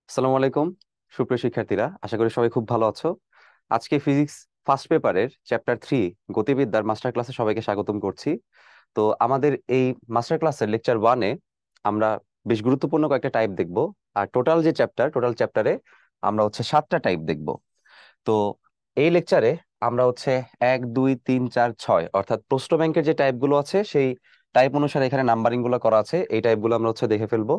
আসসালামু আলাইকুম। সুপ্রিয় শিক্ষার্থীরা, আশা করি সবাই খুব ভালো আছো। আজকে ফিজিক্স ফার্স্ট পেপারের চ্যাপ্টার 3 গতিবিদ্যার মাস্টার ক্লাসে সবাইকে স্বাগতম করছি। তো আমাদের এই মাস্টার ক্লাসের লেকচার 1-এ আমরা বেশ গুরুত্বপূর্ণ কয়েকটা টাইপ দেখব। আর টোটাল চ্যাপ্টারে আমরা 7টা টাইপ দেখব। তো এই লেকচারে আমরা 1 2 3 4 6 অর্থাৎ প্রশ্ন ব্যাংকের যে টাইপগুলো আছে সেই টাইপ অনুসারে এখানে নাম্বারিং গুলো করা আছে। এই টাইপগুলো আমরা দেখে ফেলবো।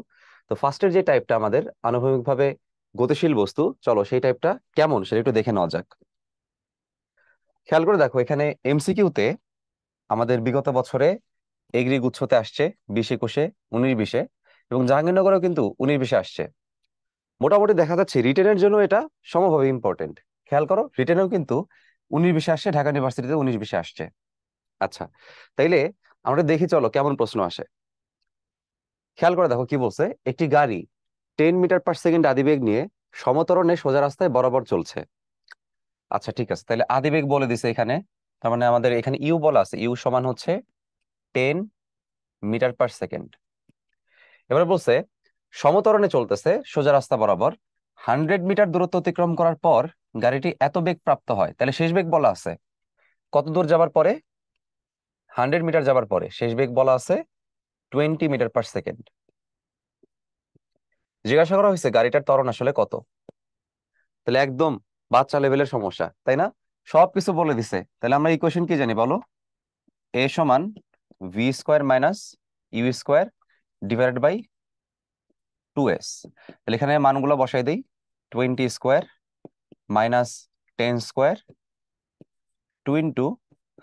তো ফার্স্টের যে টাইপটা আমাদের আনুভূমিকভাবে গতিশীল বস্তু, চলো সেই টাইপটা কেমন সেটা একটু দেখে নেওয়া যাক। খেয়াল করে দেখো, এখানে এমসিকিউতে আমাদের বিগত বছরে এগ্রি গুচ্ছতে আসছে 20 21-এ, 19 20-এ, এবং জাহাঙ্গীরনগরেও কিন্তু 19 20-এ আসছে। মোটামুটি দেখা যাচ্ছে রিটেনের জন্য এটা সমভাবে ইম্পর্টেন্ট। খেয়াল করো, রিটেনেও কিন্তু 19 20-এ আসছে, ঢাকা ইউনিভার্সিটিতে 19 20-এ আসছে। আচ্ছা, তাইলে আমরা দেখি চলো কেমন প্রশ্ন আসে। খেয়াল করে দেখো কি বলছে, একটি গাড়ি 10 মিটার/সেকেন্ড আদিবেগ নিয়ে সমতরণে সোজা রাস্তায় বরাবর চলছে। আচ্ছা ঠিক আছে, তাহলে আদিবেগ বলে দিছে এখানে। তার মানে আমাদের এখানে ইউ বলা আছে, ইউ সমান 10 মিটার/সেকেন্ড। এবার বলছে সমতরণে চলতেছে সোজা রাস্তা বরাবর, 100 মিটার দূরত্ব অতিক্রম করার পর গাড়িটি এত বেগ প্রাপ্ত হয়। তাহলে শেষ বেগ বলা আছে কত দূর যাবার পরে? 100 মিটার যাবার পরে শেষ বেগ বলা আছে 20 মিটার/সেকেন্ড। জিজ্ঞাসা করা হয়েছে গাড়িটার ত্বরণ আসলে কত। তাহলে একদম বাচ্চা লেভেলের সমস্যা, তাই না? সবকিছু বলে দিছে। তাহলে আমরা ইকুয়েশন কি জানি বলো? এ সমান v² minus ইউ² divided by 2s। তাহলে এখানে মানগুলো বসাই দিই। 20² মাইনাস 10² 2 ×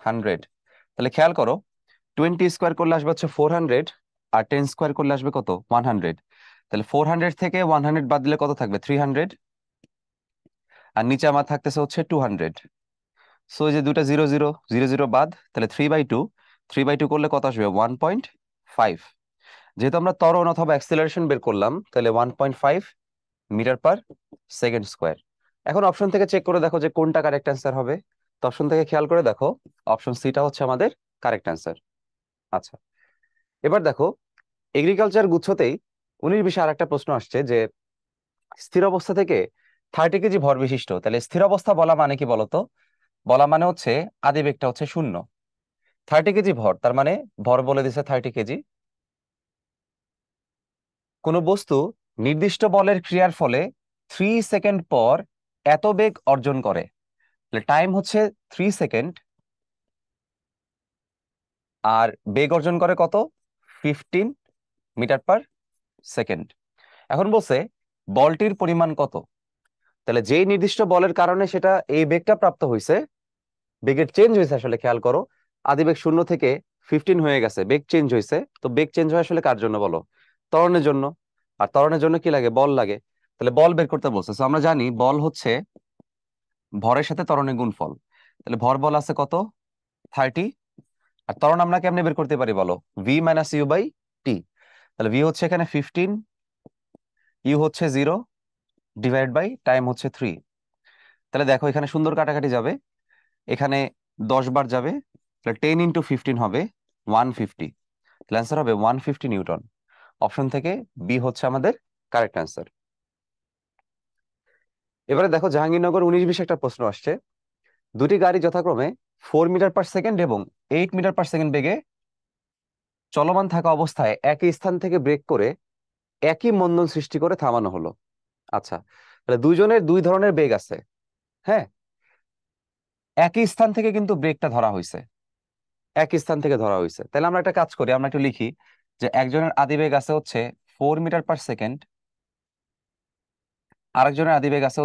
100। তাহলে খেয়াল করো, 20² করলে আসবে 400, আর 10² করলে আসবে কত? 100। তাহলে 400 থেকে 100 বাদ দিলে কত থাকবে? 300। আর নিচে আমার থাকতেছে 200। সো এই যে দুটা 0 0 0 0 বাদ, তাহলে 3/2। 3/2 করলে কত আসবে? 1.5। যেহেতু আমরা ত্বরণ অথবা অ্যাক্সিলারেশন বের করলাম, তাহলে 1.5 মিটার/সেকেন্ড স্কোয়ার। এখন অপশন থেকে চেক করে দেখো যে কোনটা কারেক্ট অ্যান্সার হবে। তো অপশন থেকে খেয়াল করে দেখো, অপশন সিটা হচ্ছে আমাদের কারেক্ট অ্যান্সার। আচ্ছা, এবার দেখো এগ্রিকালচার গুচ্ছতেই 19 20-এ আর একটা প্রশ্ন আসছে যে স্থির অবস্থা থেকে 30 কেজি ভর বিশিষ্ট। তাহলে স্থির অবস্থা বলা মানে কি বলতো? বলা মানে আদিবেগটা 0। 30 কেজি ভর, তার মানে ভর বলে দিছে 30 কেজি। কোনো বস্তু নির্দিষ্ট বলের ক্রিয়ার ফলে 3 সেকেন্ড পর এত বেগ অর্জন করে। টাইম 3 সেকেন্ড, আর বেগ অর্জন করে কত? 15 মিটার/সেকেন্ড। এখন বলছে বলটির পরিমাণ কত। তাহলে যেই নির্দিষ্ট বলের কারণে সেটা এই বেগটা প্রাপ্ত হয়েছে, বেগের চেঞ্জ হয়েছে আসলে। খেয়াল করো, আদিবেগ 0 থেকে 15 হয়ে গেছে, বেগ চেঞ্জ হয়েছে। তো বেগ চেঞ্জ হয় আসলে কার জন্য বলো? ত্বরণের জন্য। আর ত্বরণের জন্য কি লাগে? বল লাগে। তাহলে বল বের করতে বলছে। So আমরা জানি বল ভরের সাথে ত্বরণের গুণফল। তাহলে ভর বল আছে কত? 30। আর ত্বরণ আমরা কেমনে বের করতে পারি বলো? v - u/t। তাহলে ভি এখানে 15, ইউ 0, ডিভাইড বাই টাইম 3। তাহলে দেখো এখানে সুন্দর কাটাকাটি যাবে, এখানে 10 বার যাবে। তাহলে 10 × 15 হবে 150। তাহলে অ্যান্সার হবে 150 নিউটন। অপশন থেকে বি আমাদের কারেক্ট অ্যান্সার। এবারে দেখো জাহাঙ্গীরনগর 19 20 একটা প্রশ্ন আসছে। দুটি গাড়ি যথাক্রমে 4 মিটার/সেকেন্ড এবং 8 মিটার/সেকেন্ড বেগে চলমান থাকা অবস্থায় একই স্থান থেকে ব্রেক করে একই মন্দন সৃষ্টি করে থামানো হলো। আচ্ছা, তাহলে দুইজনের দুই ধরনের বেগ আছে। হ্যাঁ, একই স্থান থেকে কিন্তু ব্রেকটা ধরা হয়েছে, একই স্থান থেকে ধরা হয়েছে। তাহলে আমরা একটা কাজ করি, আমরা একটু লিখি যে একজনের আদিবেগ আছে 4 মিটার/সেকেন্ড, আরেকজনের আদিবেগ আছে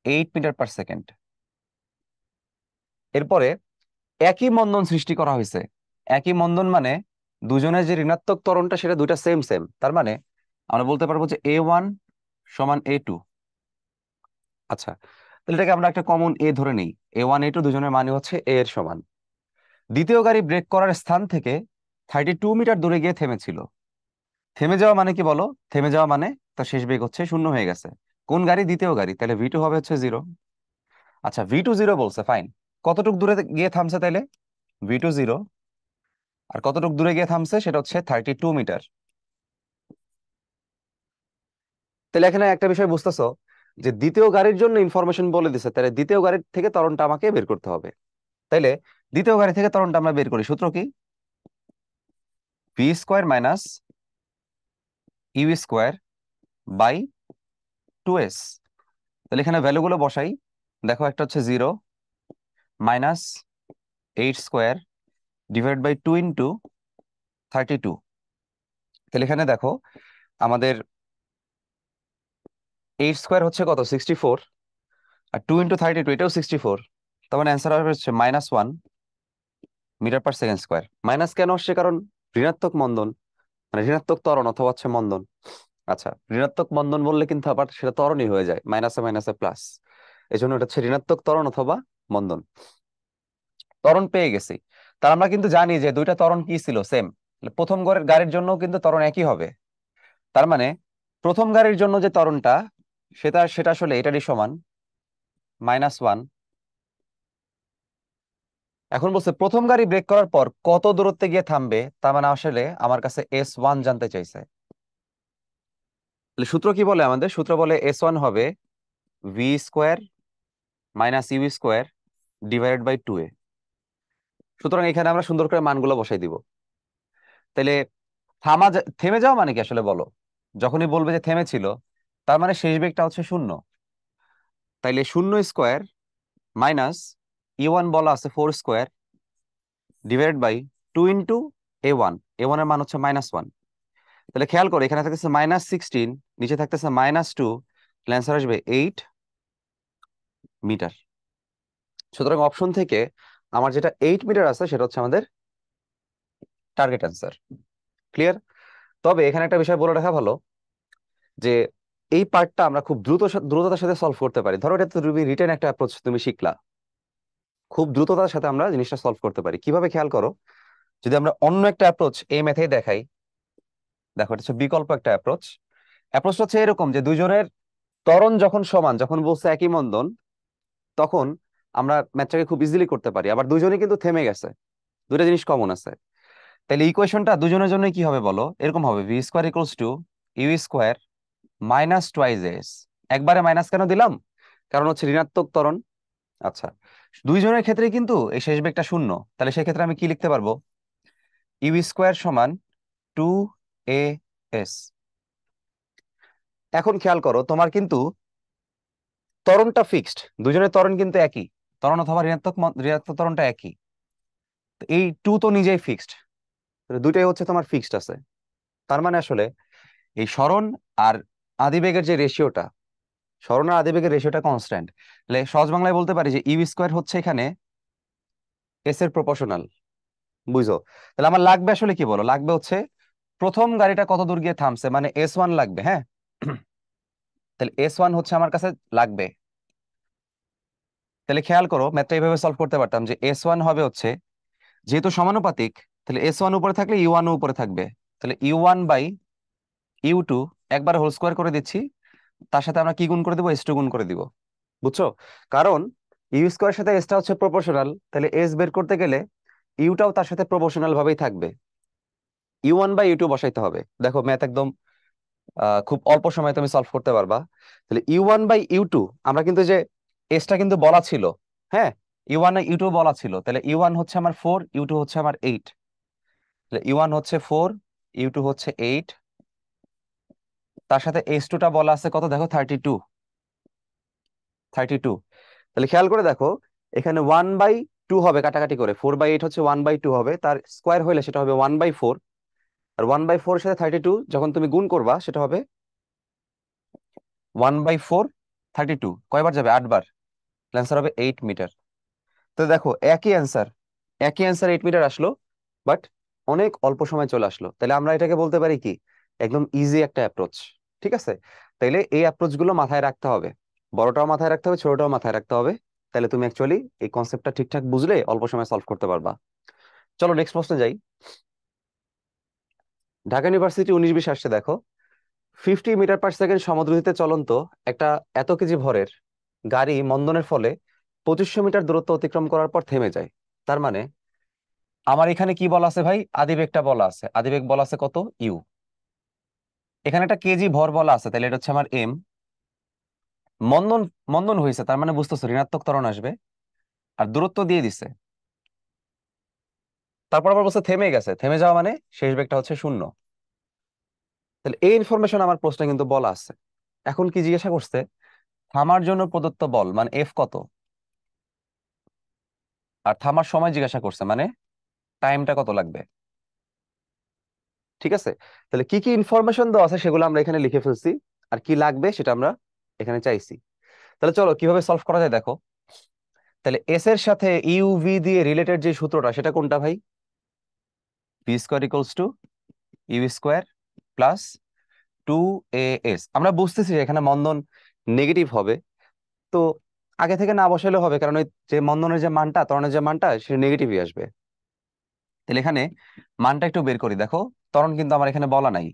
8 মিটার/সেকেন্ড। এরপরে একই মন্দন সৃষ্টি করা হয়েছে। একই মন্দন মানে দুজনের যে ঋণাত্মক ত্বরণটা সেটা দুইটা সেম সেম। তার মানে আমরা বলতে পারবো যে A1 সমান A2। আচ্ছা, তাহলে এটাকে আমরা একটা কমন এ ধরে নিই। A1 A2 দুজনের মানে এ এর সমান। দ্বিতীয় গাড়ি ব্রেক করার স্থান থেকে 32 মিটার দূরে গিয়ে থেমেছিল। থেমে যাওয়া মানে কি বলো? থেমে যাওয়া মানে তার শেষ বেগ 0 হয়ে গেছে। কোন গাড়ি? দ্বিতীয় গাড়ি। তাহলে V2 হবে 0। আচ্ছা, V2 0 বলছে, ফাইন। কতটুক দূরে গিয়ে থামছে তাইলে? V2 0। আর কতটুক দূরে গিয়ে থামছে সেটা 32 মিটার। তাহলে এখানে একটা বিষয় বুঝতেছো যে দ্বিতীয় গাড়ির জন্য ইনফরমেশন বলে দিছে, তাহলে দ্বিতীয় গাড়ির থেকে ত্বরণটা আমাকে বের করতে হবে। তাইলে দ্বিতীয় গাড়ি থেকে ত্বরণটা আমরা বের করি, সূত্র কি? V square minus U square by 2s। তাহলে এখানে ভ্যালুগুলো বসাই। দেখো, একটা হচ্ছে 0 মাইনাস 8 স্কোয়ার ডিভাইড বাই 2 × 32। তাহলে এখানে দেখো আমাদের 8 স্কোয়ার হচ্ছে কত, 64, আর 2 × 32 এটাও 64। তার মানে অ্যান্সার হচ্ছে -1 metre per second square. Minus কেন আসছে? কারণ ঋণাত্মক মন্দন, মানে ঋণাত্মক ত্বরণ অথবা হচ্ছে মন্দন। আচ্ছা, ঋণাত্মক মন্দন বললে কিন্তু আবার সেটা ত্বরণই হয়ে যায়, মাইনাসে মাইনাসে প্লাস। এই জন্য এটা হচ্ছে ঋণাত্মক ত্বরণ অথবা মন্দন। ত্বরণ পেয়ে গেছি। তার আমরা কিন্তু জানি যে দুইটা ত্বরণ কি ছিল, সেম। প্রথম গাড়ির জন্য কিন্তু ত্বরণ একই হবে। তার মানে প্রথম গাড়ির জন্য যে ত্বরণটা, সেটা সেটা আসলে এটারই সমান, -1। এখন বলছে প্রথম গাড়ি ব্রেক করার পর কত দূরত্বে গিয়ে থামবে, তার মানে আসলে আমার কাছে S1 জানতে চাইছে। তাহলে সূত্র কি বলে? আমাদের সূত্র বলে S1 হবে V square minus U square divided by 2a। সুতরাং এখানে আমরা সুন্দর করে মানগুলো বসাই দিব। তাহলে থেমে যাওয়া মানে কি আসলে বলো? যখনই বলবে যে থেমেছিল, তার মানে শেষ বেগটা হচ্ছে 0। তাইলে 0 স্কোয়ার মাইনাস E1 বলা আছে 4 স্কোয়ার ডিভাইডেড বাই 2 × A1। এর মান হচ্ছে -1। তাহলে খেয়াল করো, এখানে থাকতেছে -16, নিচে থাকতেছে -2, অ্যান্সার আসবে 8 মিটার। সুতরাং অপশন থেকে আমার যেটা 8 মিটার আছে সেটা হচ্ছে আমাদের টার্গেট অ্যান্সার। ক্লিয়ার? তবে এখানে একটা বিষয় বলে রাখা ভালো যে এই পার্টটা আমরা খুব দ্রুততার সাথে সলভ করতে পারি। ধরো এটা তুমি রিটেন একটা অ্যাপ্রোচ তুমি শিখলা, খুব দ্রুততার সাথে আমরা জিনিসটা সলভ করতে পারি। কিভাবে? খেয়াল করো, যদি আমরা অন্য একটা অ্যাপ্রোচ এই মেথেই দেখাই। দেখো, এটা হচ্ছে বিকল্প একটা অ্যাপ্রোচটা হচ্ছে এরকম যে দুইজনের ত্বরণ যখন সমান, যখন বলছে একই মন্দন, তখন আমরা ম্যাথটাকে খুব ইজিলি করতে পারি। আবার দুইজনই কিন্তু থেমে গেছে, দুইটা জিনিস কমন আছে। তাহলে ইকুয়েশনটা দুজনের জন্য কি হবে বলো? এরকম হবে, V square equals to U square minus twice S. একবারে মাইনাস কেন দিলাম? কারণ হচ্ছে ঋণাত্মক ত্বরণ। আচ্ছা, দুইজনের ক্ষেত্রে কিন্তু এই শেষ বেগটা 0। তাহলে সেক্ষেত্রে আমি কি লিখতে পারবো? ইউ স্কোয়ার সমান 2a s। এখন খেয়াল করো, তোমার কিন্তু ত্বরণটা ফিক্সড, দুজনের ত্বরণ কিন্তু একই, ত্বরণ অথবা ঋণাত্মক ত্বরণটা একই। তো এই 2 তো নিজেই ফিক্সড, দুইটাই হচ্ছে তোমার ফিক্সড আছে। তার মানে আসলে এই সরণ আর আদিবেগের যে রেশিওটা, সরণ আর আদিবেগের রেশিওটা কনস্ট্যান্ট। তাহলে সহজ বাংলায় বলতে পারি যে ইউ স্কোয়ার হচ্ছে এখানে এস এর প্রপোর্শনাল। বুঝো? তাহলে আমার লাগবে আসলে কি বলো? লাগবে হচ্ছে প্রথম গাড়িটা কত দূর গিয়ে থামছে, মানে S1 লাগবে। হ্যাঁ, তাহলে S1 হচ্ছে আমার কাছে লাগবে। তাহলে খেয়াল করো, ম্যাথটা এইভাবে সলভ করতে পারতাম যে S1 হবে হচ্ছে, যেহেতু সমানুপাতিক, তাহলে S1 উপরে থাকলে U1 উপরে থাকবে। তাহলে U1/U2 একবার হোল স্কোয়ার করে দিচ্ছি, তার সাথে আমরা কি গুণ করে দিব? S2 গুণ করে দিব। বুঝছো? কারণ ইউ স্কোয়ারের সাথে এসটা হচ্ছে প্রপোর্শনাল, তাহলে এস বের করতে গেলে ইউটাও তার সাথে প্রপোর্শনাল ভাবেই থাকবে। U1/U2 বসাইতে হবে। দেখো, ম্যাথ একদম খুব অল্প সময়ে তুমি সলভ করতে পারবা। তাহলে U1/U2, আমরা কিন্তু যে এসটা কিন্তু বলা ছিল, হ্যাঁ, U1/U2 বলা ছিল। তাহলে U1 হচ্ছে আমার 4, U2 হচ্ছে আমার 8। তাহলে U1 হচ্ছে 4, U2 হচ্ছে 8। তার সাথে S2টা বলা আছে কত? দেখো, 32। তাহলে খেয়াল করে দেখো, এখানে 1/2 হবে কাটাকাটি করে, 4/8 হচ্ছে 1/2 হবে, তার স্কোয়ার হইলে সেটা হবে 1/4। আর 1/4 এর সাথে 32 যখন তুমি গুণ করবা সেটা হবে 1/4, 32 কয়বার যাবে? 8 বার। অ্যান্সার হবে 8 মিটার। তো দেখো, একই অ্যান্সার 8 মিটার আসলো, বাট অনেক অল্প সময় চলে আসলো। তাহলে আমরা এটাকে বলতে পারি কি, একদম ইজি একটা অ্যাপ্রোচ। ঠিক আছে? তাইলে এই অ্যাপ্রোচ গুলো মাথায় রাখতে হবে, বড়টাও মাথায় রাখতে হবে, ছোটটাও মাথায় রাখতে হবে। তাহলে তুমি অ্যাকচুয়ালি এই কনসেপ্টটা ঠিকঠাক বুঝলে অল্প সময় সলভ করতে পারবা। চলো নেক্সট প্রশ্নে যাই। ঢাকা ইউনিভার্সিটি 19-20 আসছে। দেখো, 50 মিটার পার সেকেন্ড সমদ্রুতিতে চলন্ত একটা এত কেজি ভরের গাড়ি মন্দনের ফলে 2500 মিটার দূরত্ব অতিক্রম করার পর থেমে যায়। তার মানে আমার এখানে কি বলা আছে ভাই? আদিবেগটা বলা আছে। আদিবেগ বলা আছে কত? ইউ। এখানে একটা কেজি ভর বলা আছে, তাহলে এটা হচ্ছে আমার এম। মন্দন মন্দন হয়েছে, তার মানে বুঝতেছো ঋণাত্মক ত্বরণ আসবে। আর দূরত্ব দিয়ে দিছে, তারপর আবার বলছে থেমে গেছে, থেমে যাওয়া মানে শেষ বেগটা হচ্ছে 0। তাহলে এই ইনফরমেশন আমার প্রশ্নে কিন্তু বলা আছে। এখন কি জিজ্ঞাসা করছে, থামার জন্য প্রদত্ত বল মানে এফ কত, আর থামার সময় জিজ্ঞাসা করছে মানে টাইমটা কত লাগবে। ঠিক আছে, তাহলে কি কি ইনফরমেশন দেওয়া আছে সেগুলো আমরা এখানে লিখে ফেলছি, আর কি লাগবে সেটা আমরা এখানে চাইছি। তাহলে চলো কিভাবে সলভ করা যায় দেখো। তাহলে এস এর সাথে ইউভি দিয়ে রিলেটেড যে সূত্রটা সেটা কোনটা ভাই? V square equals to U square plus 2as। আমরা বুঝতেছি যে এখানে মন্দন নেগেটিভ হবে, তো আগে থেকে না বসালে হবে, কারণ ওই যে মন্দনের যে মানটা, ত্বরণের যে মানটা, সেটা নেগেটিভই আসবে। তাহলে এখানে মানটা একটু বের করি দেখো। ত্বরণ কিন্তু আমার এখানে বলা নাই,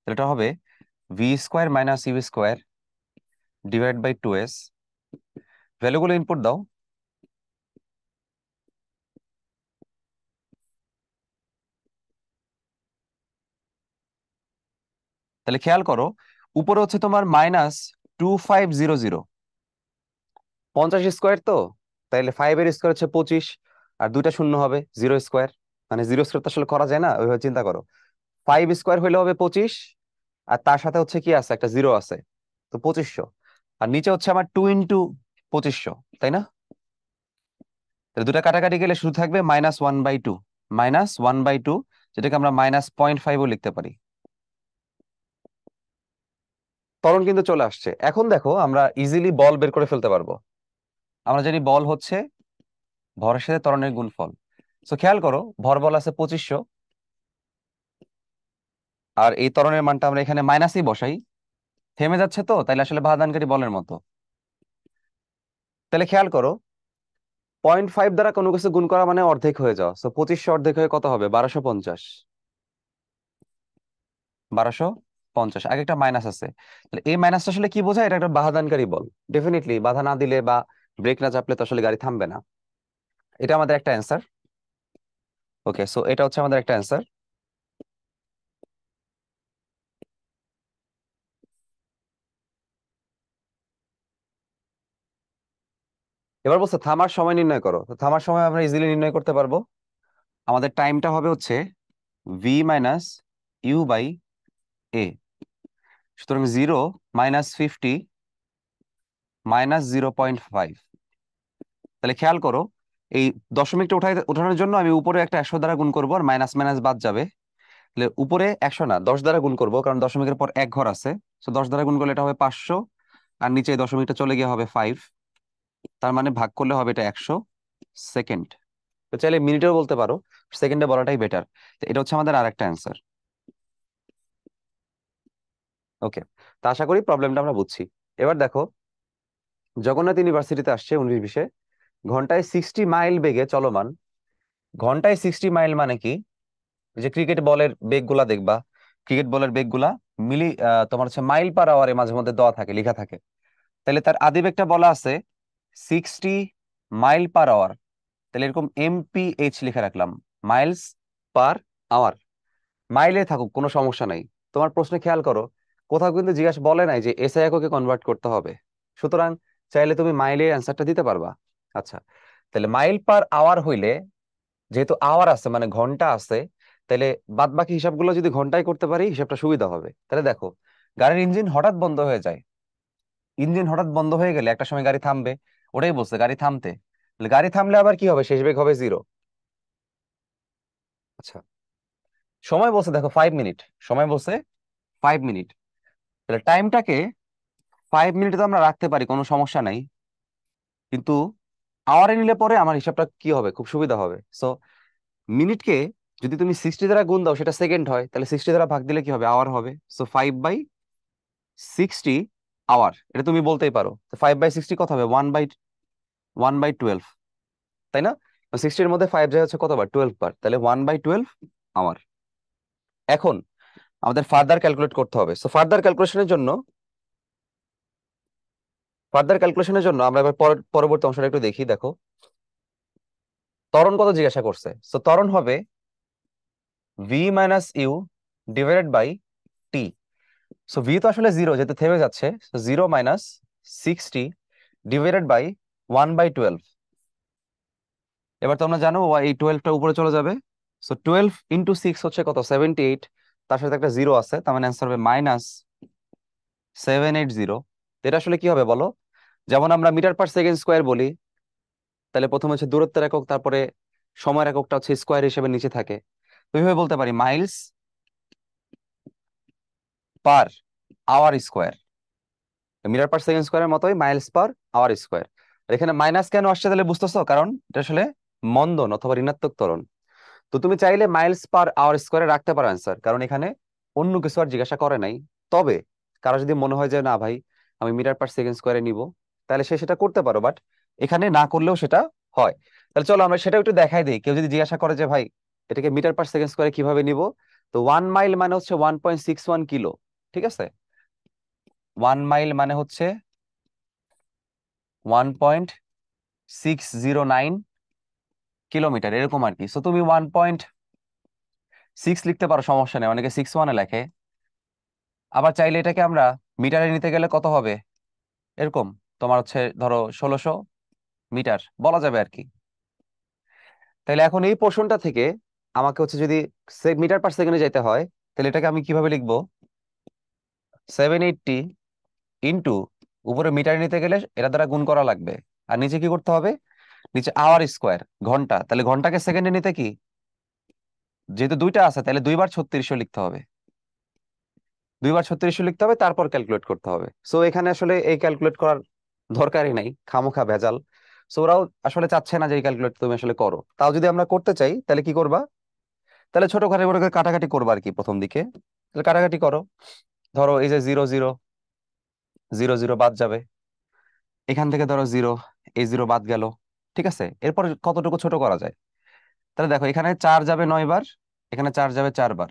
তাহলে এটা হবে V square minus U square divide by 2s। ভ্যালুগুলো ইনপুট দাও। তাহলে খেয়াল করো, উপরে হচ্ছে তোমার -2500, 50 স্কোয়ার তো, তাহলে 5 এর স্কোয়ার হচ্ছে 25, আর দুইটা শূন্য হবে, 0 স্কোয়ার। মানে 0 স্কোয়ার তো আসলে করা যায় না, ওইভাবে চিন্তা করো। 5 স্কোয়ার হইলে হবে 25, আর তার সাথে হচ্ছে কি আছে, একটা 0 আছে, তো 2500। আর নিচে হচ্ছে আমার 2 × 2500, তাই না? তাহলে দুটা কাটাকাটি গেলে শুধু থাকবে -1/2, -1/2, যেটাকে আমরা -0.5ও লিখতে পারি। ত্বরণ কিন্তু চলে আসছে। এখন দেখো আমরা ইজিলি বল বের করে ফেলতে পারবো। আমরা জানি বল হচ্ছে ভরের সাথে ত্বরণের গুণফল। তো খেয়াল করো, ভর বল আছে 2500, আর এই ত্বরণের মানটা আমরা এখানে মাইনাসই বসাই। থেমে যাচ্ছে তো, তাইলে আসলে বাধাদানকারী বলের মতো। তাহলে খেয়াল করো, 0.5 দ্বারা কোনো কিছু গুণ করা মানে অর্ধেক হয়ে যাওয়া। তো 2500 অর্ধেক হয়ে কত হবে? 1250। 1250, আগে একটা মাইনাস আছে। তাহলে এই মাইনাসটা আসলে কি বোঝায়? এটা একটা বাধাদানকারী বল। ডেফিনেটলি বাধা না দিলে বা ব্রেক না চাপলে তো আসলে গাড়ি থামবে না। এটা আমাদের একটা অ্যান্সার। ওকে, সো এটা হচ্ছে আমাদের একটা অ্যান্সার। এবার বলছে থামার সময় নির্ণয় করো। তো থামার সময় আমরা ইজিলি নির্ণয় করতে পারবো। আমাদের টাইমটা হবে হচ্ছে ভি মাইনাস ইউ বাই এ। সুতরাং 0 - 50 -0.5। তাহলে খেয়াল করো, এই দশমিকটা উঠানোর জন্য আমি উপরে একটা 100 দ্বারা গুণ করবো, আর মাইনাস মাইনাস বাদ যাবে। তাহলে উপরে 100 না, 10 দ্বারা গুণ করবো, কারণ দশমিকের পর এক ঘর আছে। তো 10 দ্বারা গুণ করলে এটা হবে 500, আর নিচে এই দশমিকটা চলে গিয়ে হবে 5। তার মানে ভাগ করলে হবে এটা 100 সেকেন্ড। তো চাইলে মিনিটেও বলতে পারো, সেকেন্ডে বলাটাই বেটার। তো এটা হচ্ছে আমাদের আরেকটা অ্যান্সার। ওকে, তা আশা করি প্রবলেমটা আমরা বুঝছি। এবার দেখো, জগন্নাথ ইউনিভার্সিটিতে আসছে 19-20-এ, ঘন্টায় 60 মাইল বেগে চলমান। ঘন্টায় 60 মাইল মানে কি? যে ক্রিকেট বলের বেগগুলা দেখবা, ক্রিকেট বলের বেগগুলা তোমার হচ্ছে মাইল পার আওয়ারে মাঝে মধ্যে দেওয়া থাকে, লেখা থাকে। তাহলে তার আদি বেগটা বলা আছে 60 মাইল পার আওয়ার। তাহলে এরকম MPH লিখে রাখলাম, মাইলস পার আওয়ার। মাইলে থাকুক, কোনো সমস্যা নাই। তোমার প্রশ্নে খেয়াল করো, কোথাও কিন্তু জিজ্ঞাসা বলে নাই যে এসআই এককে কনভার্ট করতে হবে। সুতরাং চাইলে তুমি মাইলে অ্যান্সারটা দিতে পারবা। আচ্ছা, তাহলে মাইল পার আওয়ার হইলে, যেহেতু আওয়ার আছে মানে ঘন্টা আছে, তাহলে বাদ বাকি হিসাবগুলো যদি ঘন্টায় করতে পারি, হিসাবটা সুবিধা হবে। তাহলে দেখো, গাড়ির ইঞ্জিন হঠাৎ বন্ধ হয়ে যায়। ইঞ্জিন হঠাৎ বন্ধ হয়ে গেলে একটা সময় গাড়ি থামবে, ওটাই বলছে গাড়ি থামতে। তাহলে গাড়ি থামলে আবার কি হবে? শেষ বেগ হবে 0। আচ্ছা, সময় বলছে দেখো 5 মিনিট, সময় বলছে 5 মিনিট। তাহলে টাইমটাকে 5 মিনিটে তো আমরা রাখতে পারি, কোনো সমস্যা নাই। কিন্তু আওয়ারে নিলে পরে আমার হিসাবটা কি হবে? খুব সুবিধা হবে। সো মিনিটকে যদি তুমি 60 দ্বারা গুণ দাও, সেটা সেকেন্ড হয়, তাহলে 60 দ্বারা ভাগ দিলে কি হবে? আওয়ার হবে। সো 5/60 আওয়ার, এটা তুমি বলতেই পারো। 5/60 কত হবে? 1/12, তাই না? 60-এর মধ্যে 5 যায় হচ্ছে কতবার? 12 বার, তাহলে 1/12 আওয়ার। এখন আমাদের ফার্দার ক্যালকুলেট করতে হবে। সো ফার্দার ক্যালকুলেশনের জন্য আমরা এবার পরবর্তী অংশটা একটু দেখি। দেখো, ত্বরণ কত জিজ্ঞাসা করছে। সো ত্বরণ হবে V minus U divided by T. So V তো আসলে জিরো, যেহেতু থেমে যাচ্ছে, জিরো মাইনাস 60 ডিভাইডেড বাই 1/12। এবার তোমরা জানো এই 12টা উপরে চলে যাবে। সো 12 × 6 হচ্ছে কত, 78। তার সাথে একটা জিরো আছে, তার মানে অ্যান্সার হবে -780। এটা আসলে কি হবে বলো? যেমন আমরা মিটার পার সেকেন্ড স্কোয়ার বলি, তাহলে প্রথমে হচ্ছে দূরত্বের একক, তারপরে সময়ের এককটা হচ্ছে স্কোয়ার হিসেবে নিচে থাকে। তো এইভাবে বলতে পারি miles per hour square. Metre per second স্কোয়ারের মতোই মাইলস পার আওয়ার স্কোয়ার। এখানে মাইনাস কেন আসছে তাহলে বুঝতেছো? কারণ এটা আসলে মন্দন অথবা ঋণাত্মক ত্বরণ। তো তুমি চাইলে মাইলস পার আওয়ার স্কোয়ারে রাখতে পারো অ্যান্সার, কারণ এখানে অন্য কিছু আর জিজ্ঞাসা করে নাই। তবে কারো যদি মনে হয় যে না ভাই আমি মিটার পার সেকেন্ড স্কোয়ারে নিব, তাহলে সে সেটা করতে পারো, বাট এখানে না করলেও সেটা হয়। তাহলে চলো আমরা সেটা একটু দেখাই দিই। কেউ যদি জিজ্ঞাসা করে যে ভাই এটাকে মিটার পার সেকেন্ড স্কোয়ারে কিভাবে নিব, তো 1 মাইল মানে হচ্ছে 1.61 কিলো। ঠিক আছে, 1 মাইল মানে হচ্ছে 1.609 কিলোমিটার, এরকম আর কি। সো তুমি 1.6 লিখতে পারো, সমস্যা নেই, অনেকে 61-এ লেখে। আবার চাইলে এটাকে আমরা মিটারে নিতে গেলে কত হবে, এরকম তোমার হচ্ছে ধরো 1600 মিটার বলা যাবে আর কি। তাহলে এখন এই পোর্শনটা থেকে আমাকে হচ্ছে যদি মিটার পার সেকেন্ডে যেতে হয়, তাহলে এটাকে আমি কিভাবে লিখবো? 780 ইন্টু, উপরে মিটারে নিতে গেলে এটা দ্বারা গুণ করা লাগবে, আর নিচে কি করতে হবে? নিচে আওয়ার স্কোয়ার, ঘন্টা, তাহলে ঘন্টাকে সেকেন্ডে নিতে কি, যেহেতু দুইটা আছে তাহলে 2 বার 3600 লিখতে হবে। 2 বার 3600 লিখতে হবে, তারপর ক্যালকুলেট করতে হবে। সো এখানে আসলে এই ক্যালকুলেট করার দরকারই নাই, খামোখা ভেজাল। সো ওরাও আসলে চাচ্ছে না যে এই ক্যালকুলেট তুমি আসলে করো। তাও যদি আমরা করতে চাই তাহলে কি করবা? তাহলে ছোট খাটো করে কাটাকাটি করবা আর কি প্রথম দিকে। তাহলে কাটাকাটি করো, ধরো এই যে 0 0 0 0 বাদ যাবে, এখান থেকে ধরো জিরো, এই জিরো বাদ গেল। ঠিক আছে, এরপর কতটুকু ছোট করা যায়? তাহলে দেখো এখানে 4 যাবে 9 বার, এখানে 4 যাবে 4 বার।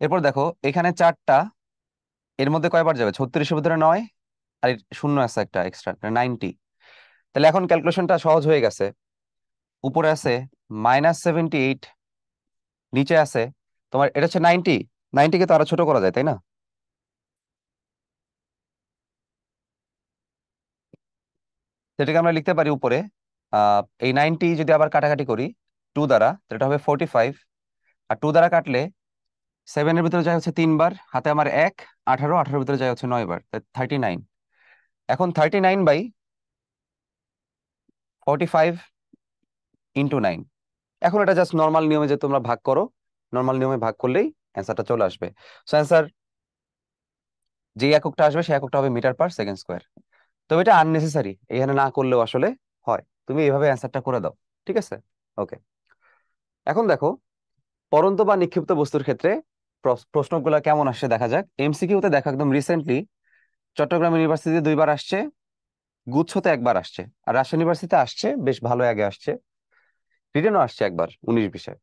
এরপর দেখো এখানে 4টা, এর মধ্যে কয়বার যাবে? 36-এর ভিতরে 9, আর শূন্য আছে একটা এক্সট্রা, 90। তাহলে এখন ক্যালকুলেশনটা সহজ হয়ে গেছে। উপরে আছে -78, নিচে আছে তোমার এটা হচ্ছে 90। 90-কে তো আরো ছোট করা যায়, তাই না? সেটাকে আমরা লিখতে পারি উপরে এই 90 যদি আবার কাটাকাটি করি 2 দ্বারা, তাহলে এটা হবে 45। আর 2 দ্বারা কাটলে 7-এর ভিতরে যায় হচ্ছে 3 বার, হাতে আমার 1, 18, 18-এর ভিতরে যায় হচ্ছে 9 বার, 39। এখন 39/45 × 9। এখন এটা জাস্ট নর্মাল নিয়মে যে তোমরা ভাগ করো, নর্মাল নিয়মে ভাগ করলেই অ্যান্সারটা চলে আসবে। সো অ্যান্সার যে এককটা আসবে সেই এককটা হবে মিটার পার সেকেন্ড স্কোয়ার। তবে এটা আননেসেসারি, এখানে না করলেও আসলে হয়, তুমি এইভাবে অ্যান্সারটা করে দাও। ঠিক আছে, ওকে। এখন দেখো পরন্ত বা নিক্ষিপ্ত বস্তুর ক্ষেত্রে প্রশ্নগুলো কেমন আসছে দেখা যাক। এমসিকিউতে দেখো একদম রিসেন্টলি চট্টগ্রাম ইউনিভার্সিটি 2 বার আসছে, গুচ্ছতে 1 বার আসছে, আর রাজশাহী ইউনিভার্সিটিতে আসছে বেশ ভালো আগে আসছে, রিটেনও আসছে একবার 19-20-এ।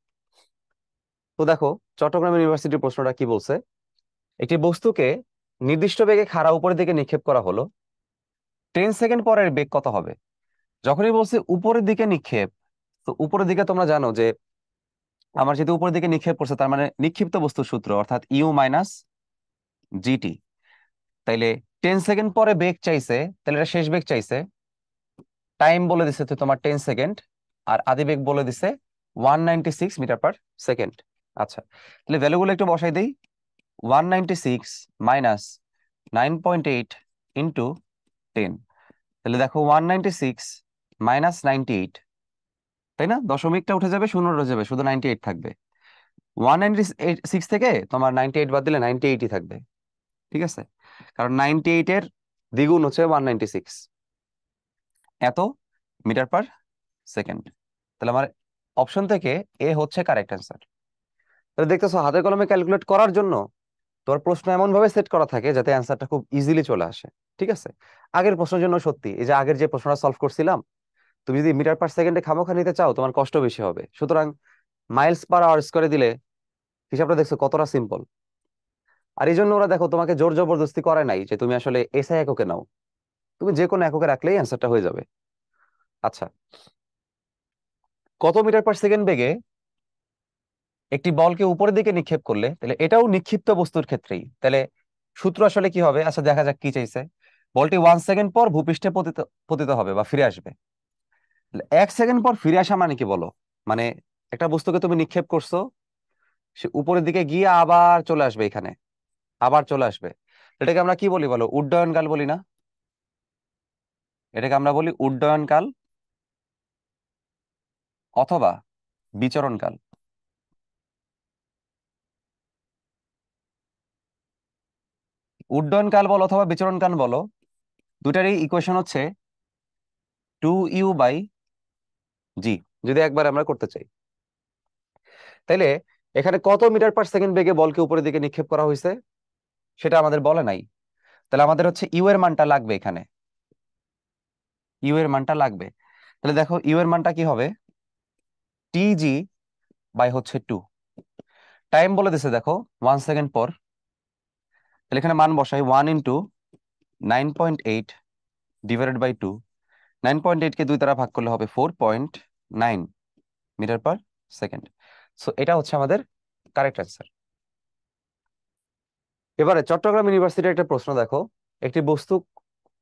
তো দেখো চট্টগ্রাম ইউনিভার্সিটির প্রশ্নটা কি বলছে। একটি বস্তুকে নির্দিষ্ট বেগে খাড়া উপরের দিকে নিক্ষেপ করা হলো, 10 সেকেন্ড পরের বেগ কত হবে? যখনই বলছে উপরের দিকে নিক্ষেপ, তো উপরের দিকে তোমরা জানো যে আমার যেহেতু উপরের দিকে নিক্ষেপ করছে, তার মানে নিক্ষিপ্ত বস্তুর সূত্র অর্থাৎ U - GT। তাইলে 10 সেকেন্ড পরে বেগ চাইছে, তাহলে এটা শেষ বেগ চাইছে। টাইম বলে দিছে তো তোমার 10 সেকেন্ড, আর আদি বেগ বলে দিছে 196 মিটার পার সেকেন্ড। আচ্ছা, তাহলে ভ্যালুগুলো একটু বসাই দেই। 196 মাইনাস 9.8 ইন্টু 10। তাহলে দেখো 196 মাইনাস 98, তাই না? দশমিকটা উঠে যাবে, শূন্য উঠে যাবে, শুধু 98 থাকবে। 196 থেকে তোমার 98 বাদ দিলে 98-ই থাকবে। ঠিক আছে, কারণ 98-এর দ্বিগুণ হচ্ছে 196, এত মিটার পার সেকেন্ড। তাহলে আমার অপশন থেকে এ হচ্ছে কারেক্ট অ্যান্সার। তাহলে দেখতেছো হাতে কলমে ক্যালকুলেট করার জন্য তোমার প্রশ্ন এমন ভাবে সেট করা থাকে যাতে অ্যান্সারটা খুব ইজিলি চলে আসে। ঠিক আছে, আগের প্রশ্নের জন্য সত্যি, এই যে আগের যে প্রশ্নটা সলভ করছিলাম, তুমি যদি মিটার পার সেকেন্ডে খামোখা নিতে চাও তোমার কষ্ট বেশি হবে, সুতরাং মাইলস পার আওয়ার স্কোয়ারে দিলে হিসাবটা দেখছো কতটা সিম্পল। আর এই জন্য ওরা দেখো তোমাকে জোর জবরদস্তি করে নাই যে তুমি আসলে এসআই এককে নাও, তুমি যে কোনো এককে রাখলেই অ্যান্সারটা হয়ে যাবে। আচ্ছা, কত মিটার পার সেকেন্ড বেগে একটি বলকে উপরের দিকে নিক্ষেপ করলে তাহলে এটাও নিক্ষিপ্ত বস্তুর ক্ষেত্রেই, তাহলে সূত্র আসলে কি হবে? আচ্ছা দেখা যাক কি চাইছে। বলটি 1 সেকেন্ড পর ভূপৃষ্ঠে পতিত পতিত হবে বা ফিরে আসবে। 1 সেকেন্ড পর ফিরে আসা মানে কি বলো? মানে একটা বস্তুকে তুমি নিক্ষেপ করছো, সে উপরের দিকে গিয়ে আবার চলে আসবে, এখানে আবার চলে আসবে। এটাকে আমরা কি বলি বলো? উড্ডয়নকাল বলি না? এটাকে আমরা বলি উড্ডয়নকাল অথবা বিচরণকাল। উড্ডয়নকাল বলো অথবা বিচরণকাল বলো, দুটারই ইকুয়েশন হচ্ছে 2u/g, যদি একবার আমরা করতে চাই। তাইলে এখানে কত মিটার পার সেকেন্ড বেগে বলকে উপরের দিকে নিক্ষেপ করা হয়েছে সেটা আমাদের বলে নাই। তাহলে আমাদের হচ্ছে ইউ এর মানটা লাগবে, এখানে ইউ এর মানটা লাগবে। তাহলে দেখো ইউ এর মানটা কি হবে? TG/2। টাইম বলে দিছে দেখো 1 সেকেন্ড পর। তাহলে এখানে মান বসাই, 1 × 9.8 ডিভাইডেড বাই 2। 9.8 কে 2 দ্বারা ভাগ করলে হবে 4.9 মিটার পার সেকেন্ড। সো এটা হচ্ছে আমাদের কারেক্ট অ্যান্সার। এবারে চট্টগ্রাম ইউনিভার্সিটির একটা প্রশ্ন দেখো, একটি বস্তু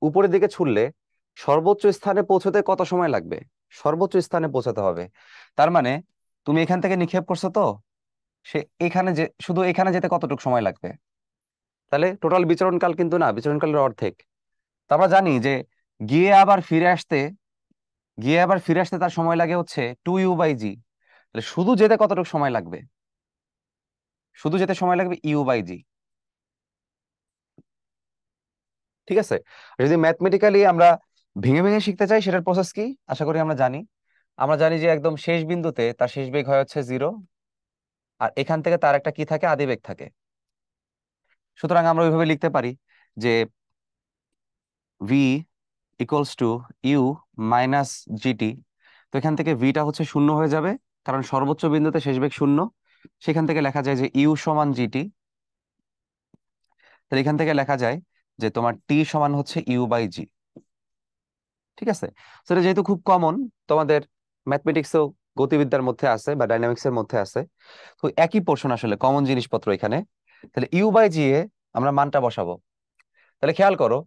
উপরের দিকে ছুড়লে সর্বোচ্চ স্থানে পৌঁছতে কত সময় লাগবে? সর্বোচ্চ স্থানে পৌঁছাতে হবে, তার মানে তুমি এখান থেকে নিক্ষেপ করছো, তো সে এখানে যে শুধু এখানে যেতে কতটুকু সময় লাগবে? তাহলে টোটাল বিচরণকাল কিন্তু না, বিচরণকালের অর্ধেক। তো আমরা জানি যে গিয়ে আবার ফিরে আসতে গিয়ে আবার ফিরে আসতে তার সময় লাগে হচ্ছে 2u/g। তাহলে শুধু যেতে কতটুকু সময় লাগবে? শুধু যেতে সময় লাগবে u/g। ঠিক আছে? যদি ম্যাথমেটিক্যালি আমরা ভেঙে ভেঙে শিখতে চাই, সেটার প্রসেস কি আশা করি আমরা জানি। আমরা জানি যে একদম শেষ বিন্দুতে তার শেষ বেগ হয় হচ্ছে 0, আর এখান থেকে তার একটা কি থাকে? আদিবেগ থাকে। সুতরাং আমরা ওইভাবে লিখতে পারি যে v equals to U minus GT. তো এখান থেকে ভিটা হচ্ছে 0 হয়ে যাবে, কারণ সর্বোচ্চ বিন্দুতে শেষ বেগ 0। সেখান থেকে লেখা যায় যে ইউ সমান জিটি। তাহলে এখান থেকে লেখা যায় যে তোমার টি সমান হচ্ছে u/g। ঠিক আছে? তো এটা যেহেতু খুব কমন, তোমাদের ম্যাথমেটিক্সও গতিবিদ্যার মধ্যে আছে বা ডাইনামিক্সের মধ্যে আছে, তো একই পোর্শন আসলে কমন জিনিসপত্র এখানে। তাহলে u/g এ আমরা মানটা বসাবো। তাহলে খেয়াল করো,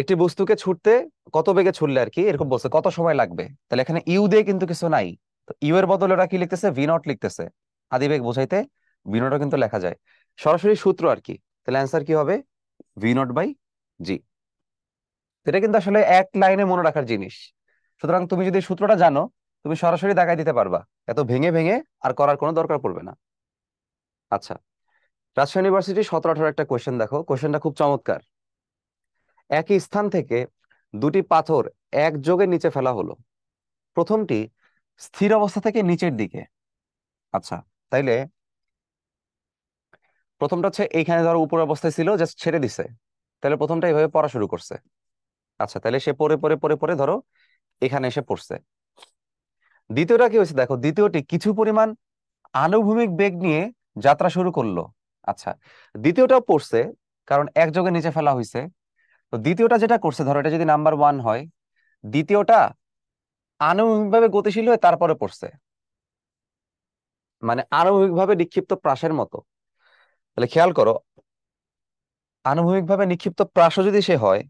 একটি বস্তুকে ছুটতে কত বেগে ছুটলে আর কি এরকম বলছে, কত সময় লাগবে। তাহলে এখানে ইউ দিয়ে কিন্তু কিছু নাই, তো ইউ এর বদলে ওরা কি লিখতেছে? v0 লিখতেছে। আদিবেগ বোঝাইতে v0ও কিন্তু লেখা যায়, সরাসরি সূত্র আর কি। তাহলে অ্যান্সার কি হবে? v0/g। এটা কিন্তু আসলে এক লাইনে মনে রাখার জিনিস। সুতরাং তুমি যদি সূত্রটা জানো, তুমি সরাসরি দাগাই দিতে পারবা, এত ভেঙে ভেঙে আর করার কোনো দরকার পড়বে না। আচ্ছা, রাজশাহী ইউনিভার্সিটি 17-18 একটা কোয়েশ্চেন দেখো, কোয়েশ্চেনটা খুব চমৎকার। একই স্থান থেকে দুটি পাথর একযোগে নিচে ফেলা হলো, প্রথমটি স্থির অবস্থা থেকে নিচের দিকে। আচ্ছা, তাইলে প্রথমটা হচ্ছে এইখানে ধরো উপর অবস্থায় ছিল, জাস্ট ছেড়ে দিছে, তাহলে প্রথমটা এইভাবে পড়া শুরু করছে। আচ্ছা, তাহলে সে পড়ে পড়ে পড়ে পড়ে ধরো এখানে এসে পড়ছে। দ্বিতীয়টা কি হয়েছে দেখো, দ্বিতীয়টি কিছু পরিমাণ আনুভূমিক বেগ নিয়ে যাত্রা শুরু করলো। আচ্ছা, দ্বিতীয়টাও পড়ছে, কারণ একযোগে নিচে ফেলা হয়েছে। তো দ্বিতীয়টা যেটা করছে, ধরো এটা যদি নাম্বার 1 হয়, দ্বিতীয়টা আনুভূমিকভাবে গতিশীল হয়ে তারপরে পড়ছে, মানে আনুভূমিকভাবে নিক্ষিপ্ত প্রাসের মতো। তাহলে খেয়াল করো, আনুভূমিকভাবে নিক্ষিপ্ত প্রাসও যদি সে হয়,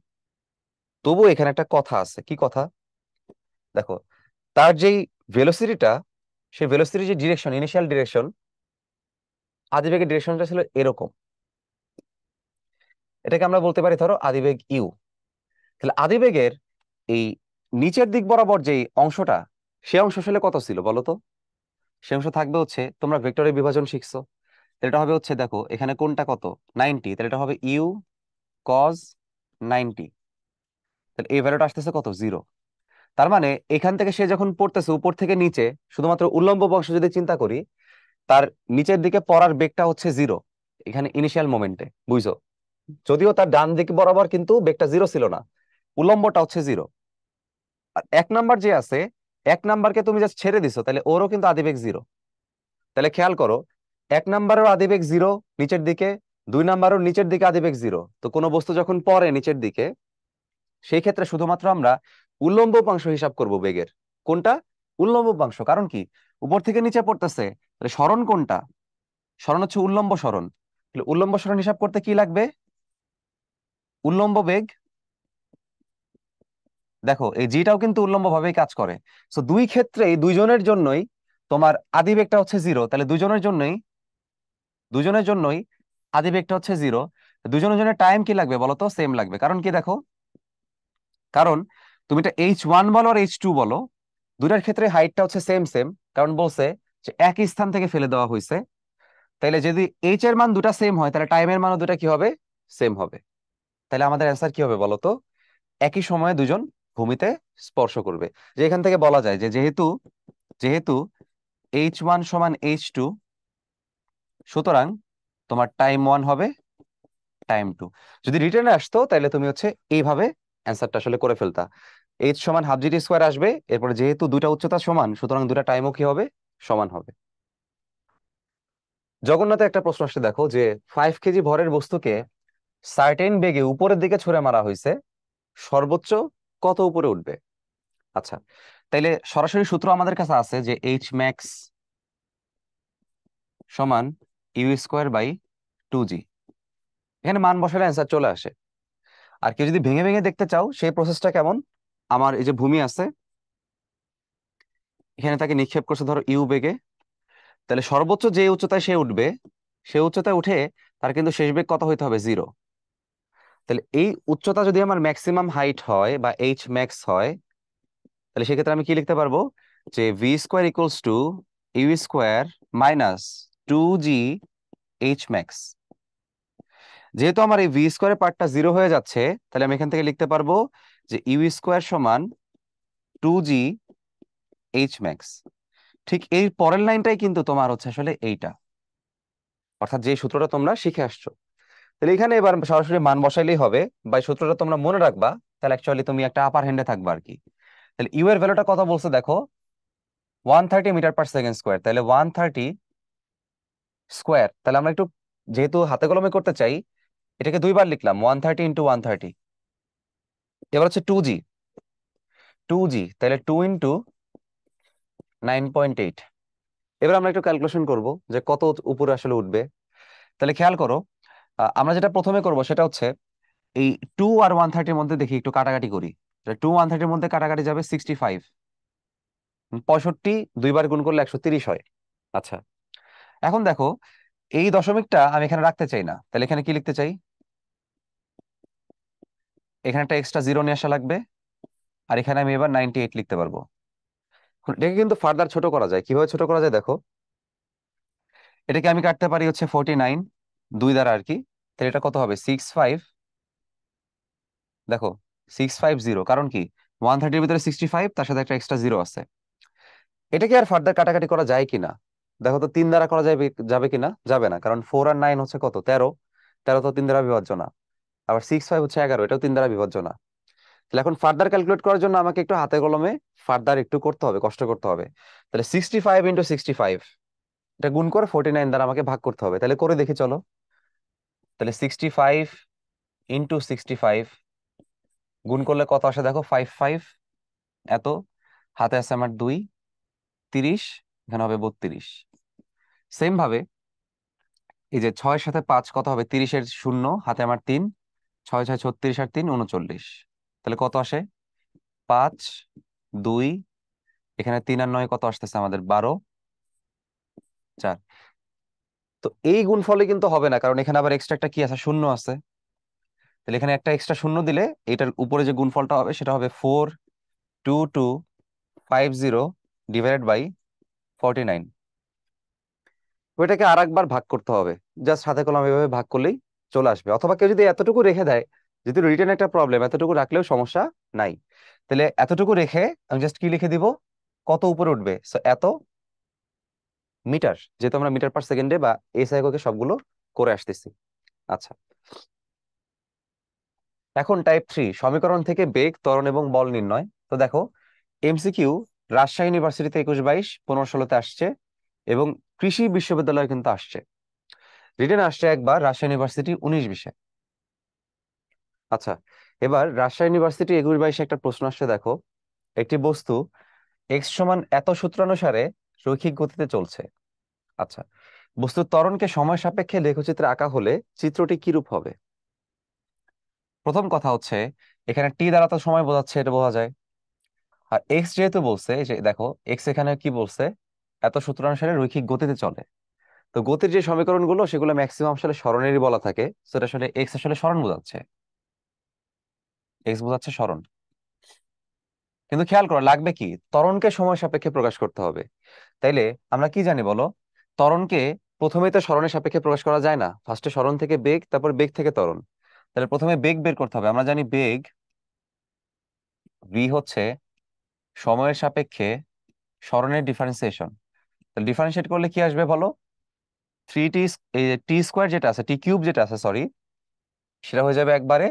তবু এখানে একটা কথা আছে। কি কথা? দেখো, তার যেই ভেলোসিটিটা, সেই ভেলোসিটির যে ডিরেকশন, ইনিশিয়াল ডিরেকশন, আদিবেগের ডিরেকশনটা ছিল এরকম। এটাকে আমরা বলতে পারি ধরো আদিবেগ ইউ। তাহলে আদিবেগের এই নিচের দিক বরাবর যেই অংশটা, সে অংশ আসলে কত ছিল বলো তো? সে অংশ থাকবে হচ্ছে, তোমরা ভেক্টরের বিভাজন শিখছো, তাহলে এটা হবে হচ্ছে, দেখো এখানে কোনটা কত? 90, তাহলে এটা হবে ইউ কজ 90। তাহলে এই ভ্যালুটা আসতেছে কত? 0। তার মানে এখান থেকে সে যখন পড়তেছে উপর থেকে নিচে, শুধুমাত্র উল্লম্ব অংশ যদি চিন্তা করি, তার নিচের দিকে পড়ার বেগটা হচ্ছে 0 এখানে ইনিশিয়াল মোমেন্টে, বুঝছো? যদিও তার ডান দিক বরাবর কিন্তু বেগটা 0 ছিল না, উল্লম্বটা হচ্ছে 0। আর 1 নাম্বার যে আছে, 1 নাম্বারকে তুমি জাস্ট ছেড়ে দিছো, তাহলে ওরও কিন্তু আদিবেগ 0। তাহলে খেয়াল করো, 1 নাম্বারের আদিবেগ 0 নিচের দিকে, 2 নাম্বারের নিচের দিকে আদিবেগ 0। তো কোনো বস্তু যখন পড়ে নিচের দিকে, সেই ক্ষেত্রে শুধুমাত্র আমরা উল্লম্ব উপাংশ হিসাব করব বেগের। কোনটা? উল্লম্ব উপাংশ। কারণ কি? উপর থেকে নিচে পড়তেছে, তাহলে সরণ কোনটা? সরণ হচ্ছে উল্লম্ব সরণ। তাহলে উল্লম্ব সরণ হিসাব করতে কি লাগবে? উল্লম্ব বেগ। দেখো এই জিটাও কিন্তু উল্লম্ব ভাবেই কাজ করে। সো দুই ক্ষেত্রেই দুইজনের জন্যই তোমার আদি বেগটা হচ্ছে জিরো, তাহলে দুজনের জন্যই আদি বেগটা হচ্ছে জিরো। দুজনের জন্য টাইম কি লাগবে বলো তো? সেম লাগবে। কারণ কি দেখো, কারণ তুমি এটা H1 বলো আর H2 বলো, দুটার ক্ষেত্রে হাইটটা হচ্ছে সেম সেম। কারণ বলছে যে একই স্থান থেকে ফেলে দেওয়া হয়েছে। তাইলে যদি এইচ এর মান দুটা সেম হয়, তাহলে টাইমের মানও দুটা কি হবে? সেম হবে। তাহলে আমাদের অ্যান্সার কি হবে বলো তো? একই সময়ে দুজন ভূমিতে স্পর্শ করবে। যে এখান থেকে বলা যায় যে যেহেতু যেহেতু H1 সমান H2, সুতরাং তোমার টাইম 1 হবে টাইম 2। যদি রিটার্নে আসতো তাহলে তুমি হচ্ছে এইভাবে অ্যান্সারটা আসলে করে ফেলতা। এইচ সমান হাফ জিটি স্কোয়ার আসবে, এরপরে যেহেতু দুটা উচ্চতা সমান সুতরাং দুটা টাইমও কি হবে? সমান হবে। জগন্নাথে একটা প্রশ্ন আসছে দেখো, যে 5 কেজি ভরের বস্তুকে সার্টেন বেগে উপরের দিকে ছুঁড়ে মারা হয়েছে, সর্বোচ্চ কত উপরে উঠবে? আচ্ছা, তাইলে সরাসরি সূত্র আমাদের কাছে আছে যে এইচ ম্যাক্স সমান ইউ স্কোয়ার বাই 2g। এখানে মান বসালে অ্যান্সার চলে আসে। আর কেউ যদি ভেঙে ভেঙে দেখতে চাও সেই প্রসেসটা কেমন, আমার এই যে ভূমি আছে, এখানে তাকে নিক্ষেপ করছে ধরো ইউ বেগে, তাহলে সর্বোচ্চ যে উচ্চতায় সে উঠবে, সে উচ্চতায় উঠে তার কিন্তু শেষ বেগ কত হইতে হবে? জিরো। তাহলে এই উচ্চতা যদি আমার ম্যাক্সিমাম হাইট হয় বা এইচ ম্যাক্স হয়, তাহলে সেক্ষেত্রে আমি কি লিখতে পারবো? যে V square equals to U square minus 2g H max. যেহেতু আমার এই ভি স্কোয়ারের পার্টটা জিরো হয়ে যাচ্ছে, তাহলে আমি এখান থেকে লিখতে পারবো যে ইউ স্কোয়ার সমান 2g এইচ ম্যাক্স। ঠিক এই পরের লাইনটাই কিন্তু তোমার হচ্ছে আসলে এইটা, অর্থাৎ যে সূত্রটা তোমরা শিখে আসছো। তাহলে এখানে এবার সরাসরি মান বসাইলেই হবে, বা এই সূত্রটা তোমরা মনে রাখবা, তাহলে অ্যাকচুয়ালি তুমি একটা আপার হ্যান্ডে থাকবা আর কি। তাহলে ইউ এর ভ্যালুটা কত বলছে দেখো, 130 মিটার পার সেকেন্ড স্কোয়ার। তাহলে 130 স্কোয়ার, তাহলে আমরা একটু যেহেতু হাতে কলমে করতে চাই, এটাকে দুইবার লিখলাম, 130 × 130। এবার হচ্ছে 2g, তাহলে 2 × 9.8। এবার আমরা একটু ক্যালকুলেশন করব যে কত উপরে আসলে উঠবে। তাহলে খেয়াল করো, আমরা যেটা প্রথমে করব সেটা হচ্ছে এই 2 আর 130-র মধ্যে দেখি একটু কাটাকাটি করি। 2 130-র মধ্যে কাটাকাটি যাবে 65, 65 দুইবার গুণ করলে 130 হয়। আচ্ছা, এখন দেখো এই দশমিকটা আমি এখানে রাখতে চাই না, তাহলে এখানে কি লিখতে চাই? এখানে একটা এক্সট্রা জিরো নিয়ে আসা লাগবে, আর এখানে আমি এবার 98 লিখতে পারবো। এখন এটাকে কিন্তু ফার্দার ছোট করা যায়। কিভাবে ছোট করা যায় দেখো, এটাকে আমি কাটতে পারি হচ্ছে 49 দুই দ্বারা আর কি। তাহলে এটা কত হবে? 65। দেখো 650, কারণ কি 130-র ভিতরে 65, তার সাথে একটা এক্সট্রা জিরো আছে। এটাকে আর ফার্দার কাটাকাটি করা যায় কিনা দেখো তো, 3 দ্বারা করা যাবে যাবে কিনা? যাবে না, কারণ 4 আর 9 হচ্ছে কত? 13। 13 তো 3 দ্বারা বিভাজ্য না। আবার 65 হচ্ছে 11, এটাও 3 দ্বারা বিভাজ্য না। তাহলে এখন ফার্দার ক্যালকুলেট করার জন্য আমাকে একটু হাতে কলমে ফার্দার একটু করতে হবে, কষ্ট করতে হবে। তাহলে 65 × 65, এটা গুণ করে 49 দ্বারা আমাকে ভাগ করতে হবে। তাহলে করে দেখি চলো। তাহলে 65 × 65 গুণ করলে কত আসে দেখো, 55 এত, হাতে আছে আমার 2, 30, এখানে হবে 32। সেম ভাবে এই যে 6-এর সাথে 5 কত হবে? 30-এর শূন্য, হাতে আমার 3, 6 6 36 আর 3 39। তাহলে কত আসে? 5, 2, এখানে 3 আর 9 কত আসতেছে আমাদের? 12, 4। তো এই গুণফলে কিন্তু হবে না, কারণ এখানে আবার এক্সট্রা একটা কি আছে? শূন্য আছে। তাহলে এখানে একটা এক্সট্রা শূন্য দিলে এটার উপরে যে গুণফলটা হবে সেটা হবে 42250 ডিভাইডেড বাই 49। ওইটাকে আর একবার ভাগ করতে হবে, জাস্ট হাতে কলম এভাবে ভাগ করলেই চলে আসবে। অথবা কেউ যদি এতটুকু রেখে দেয়, যদি রিটেন একটা প্রবলেম, এতটুকু রাখলেও সমস্যা নাই। তাহলে এতটুকু রেখে আমি জাস্ট কি লিখে দিব? কত উপরে উঠবে, সো এত মিটার, যেহেতু আমরা মিটার পার সেকেন্ডে বা এসআই এককে সবগুলো করে আসতেছি। আচ্ছা, এখন টাইপ 3, সমীকরণ থেকে বেগ, ত্বরণ এবং বল নির্ণয়। তো দেখো এমসিকিউ রাজশাহী ইউনিভার্সিটিতে 21 22 15 16-তে আসছে, এবং কৃষি বিশ্ববিদ্যালয়ে কিন্তু আসছে। রিটেন আসছে একবার রাজশাহী ইউনিভার্সিটি 19 20-এ। আচ্ছা, এবার রাজশাহী ইউনিভার্সিটি 21 22-এ একটা প্রশ্ন আসছে দেখো, একটি বস্তু এক্স সমান এত সূত্রানুসারে রৈখিক গতিতে চলছে। আচ্ছা, বস্তুর ত্বরণকে সময় সাপেক্ষে লেখচিত্রে আঁকা হলে চিত্রটি কিরূপ হবে? প্রথম কথা হচ্ছে, এখানে টি দ্বারা তো সময় বোঝাচ্ছে, এটা বোঝা যায়। আর এক্স যেহেতু বলছে, এই যে দেখো এক্স এখানে কি বলছে, এত সূত্রানুসারে রৈখিক গতিতে চলে। তো গতির যে সমীকরণগুলো সেগুলো ম্যাক্সিমাম আসলে সরণেরই বলা থাকে, সেটা আসলে এক্স আসলে সরণ বোঝাচ্ছে, এক্স বোঝাচ্ছে সরণ। কিন্তু খেয়াল করো, লাগবে কি, ত্বরণকে সময় সাপেক্ষে প্রকাশ করতে হবে। তাইলে আমরা কি জানি বলো, ত্বরণকে প্রথমেই তো সরণের সাপেক্ষে প্রকাশ করা যায় না, ফার্স্টে সরণ থেকে বেগ, তারপর বেগ থেকে ত্বরণ। তাহলে প্রথমে বেগ বের করতে হবে। আমরা জানি বেগ ভি হচ্ছে সময়ের সাপেক্ষে সরণের ডিফারেন্সিয়েশন। তাহলে ডিফারেন্সিয়েট করলে কি আসবে বলো, থ্রি টি, টি স্কোয়ার যেটা আছে, টি কিউব যেটা আছে সরি, সেটা হয়ে যাবে একবারে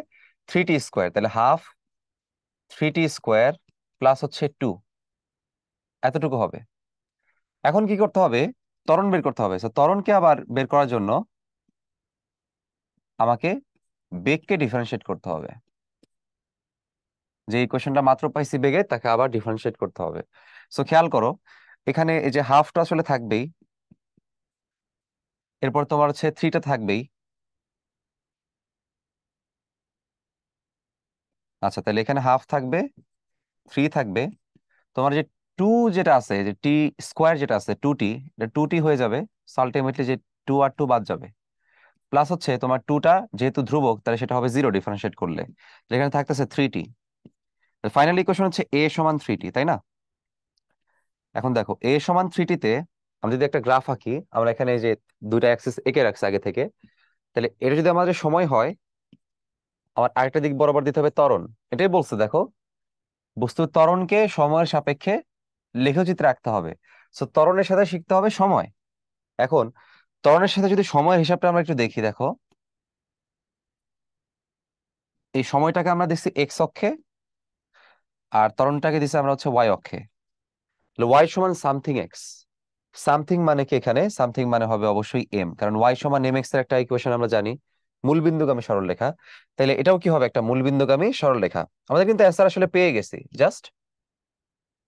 থ্রি টি স্কোয়ার। তাহলে half three T square plus হচ্ছে টু, এতটুকু হবে। এখন কি করতে হবে, ত্বরণ বের করতে হবে। তো ত্বরণকে আবার বের করার জন্য আমাকে বেগকে ডিফারেন্সিয়েট করতে হবে। যে ইকুয়েশনটা মাত্র পাইছি বেগে, তাকে আবার ডিফারেন্সিয়েট করতে হবে। সো খেয়াল করো, এখানে এই যে হাফটা আসলে থাকবেই, এরপর তোমার হচ্ছে থ্রিটা থাকবেই। আচ্ছা, তাহলে এখানে হাফ থাকবে, থ্রি থাকবে, তোমার যে টু যেটা আছে, যে টি স্কোয়ার যেটা আছে টু টি, এটা টু টি হয়ে যাবে। আলটিমেটলি যে টু আর টু বাদ যাবে, প্লাস হচ্ছে তোমার টুটা যেহেতু ধ্রুবক, তাহলে সেটা হবে জিরো ডিফারেন্সিয়েট করলে, যেখানে থাকতেছে থ্রি টি। ফাইনাল ইকুয়েশন হচ্ছে এ সমান থ্রি টি, তাই না? এখন দেখো এ সমান থ্রি টিতে আমরা যদি একটা গ্রাফ আঁকি, আমরা এখানে এই যে দুইটা অ্যাক্সিস এঁকে রাখছি আগে থেকে, তাহলে এটা যদি আমাদের সময় হয়, আমার আরেকটা দিক বরাবর দিতে হবে ত্বরণ। এটাই বলছে দেখো, বস্তুর ত্বরণকে সময়ের সাপেক্ষে লেখচিত্রে রাখতে হবে। সো ত্বরণের সাথে শিখতে হবে সময়। এখন ত্বরণের সাথে যদি সময়ের হিসাবটা আমরা একটু দেখি, দেখো এই সময়টাকে আমরা দিচ্ছি এক্স অক্ষে, আর ত্বরণটাকে দিচ্ছি আমরা হচ্ছে ওয়াই অক্ষে। ওয়াই সমান সামথিং এক্স, সামথিং মানে কি, এখানে সামথিং মানে হবে অবশ্যই এম, কারণ ওয়াই সমান এম এক্স এর একটা ইকুয়েশন আমরা জানি, মূলবিন্দুগামী সরলরেখা। তাহলে এটাও কি হবে, একটা মূলবিন্দুগামী সরলরেখা। আমাদের কিন্তু অ্যান্সার আসলে পেয়ে গেছি, জাস্ট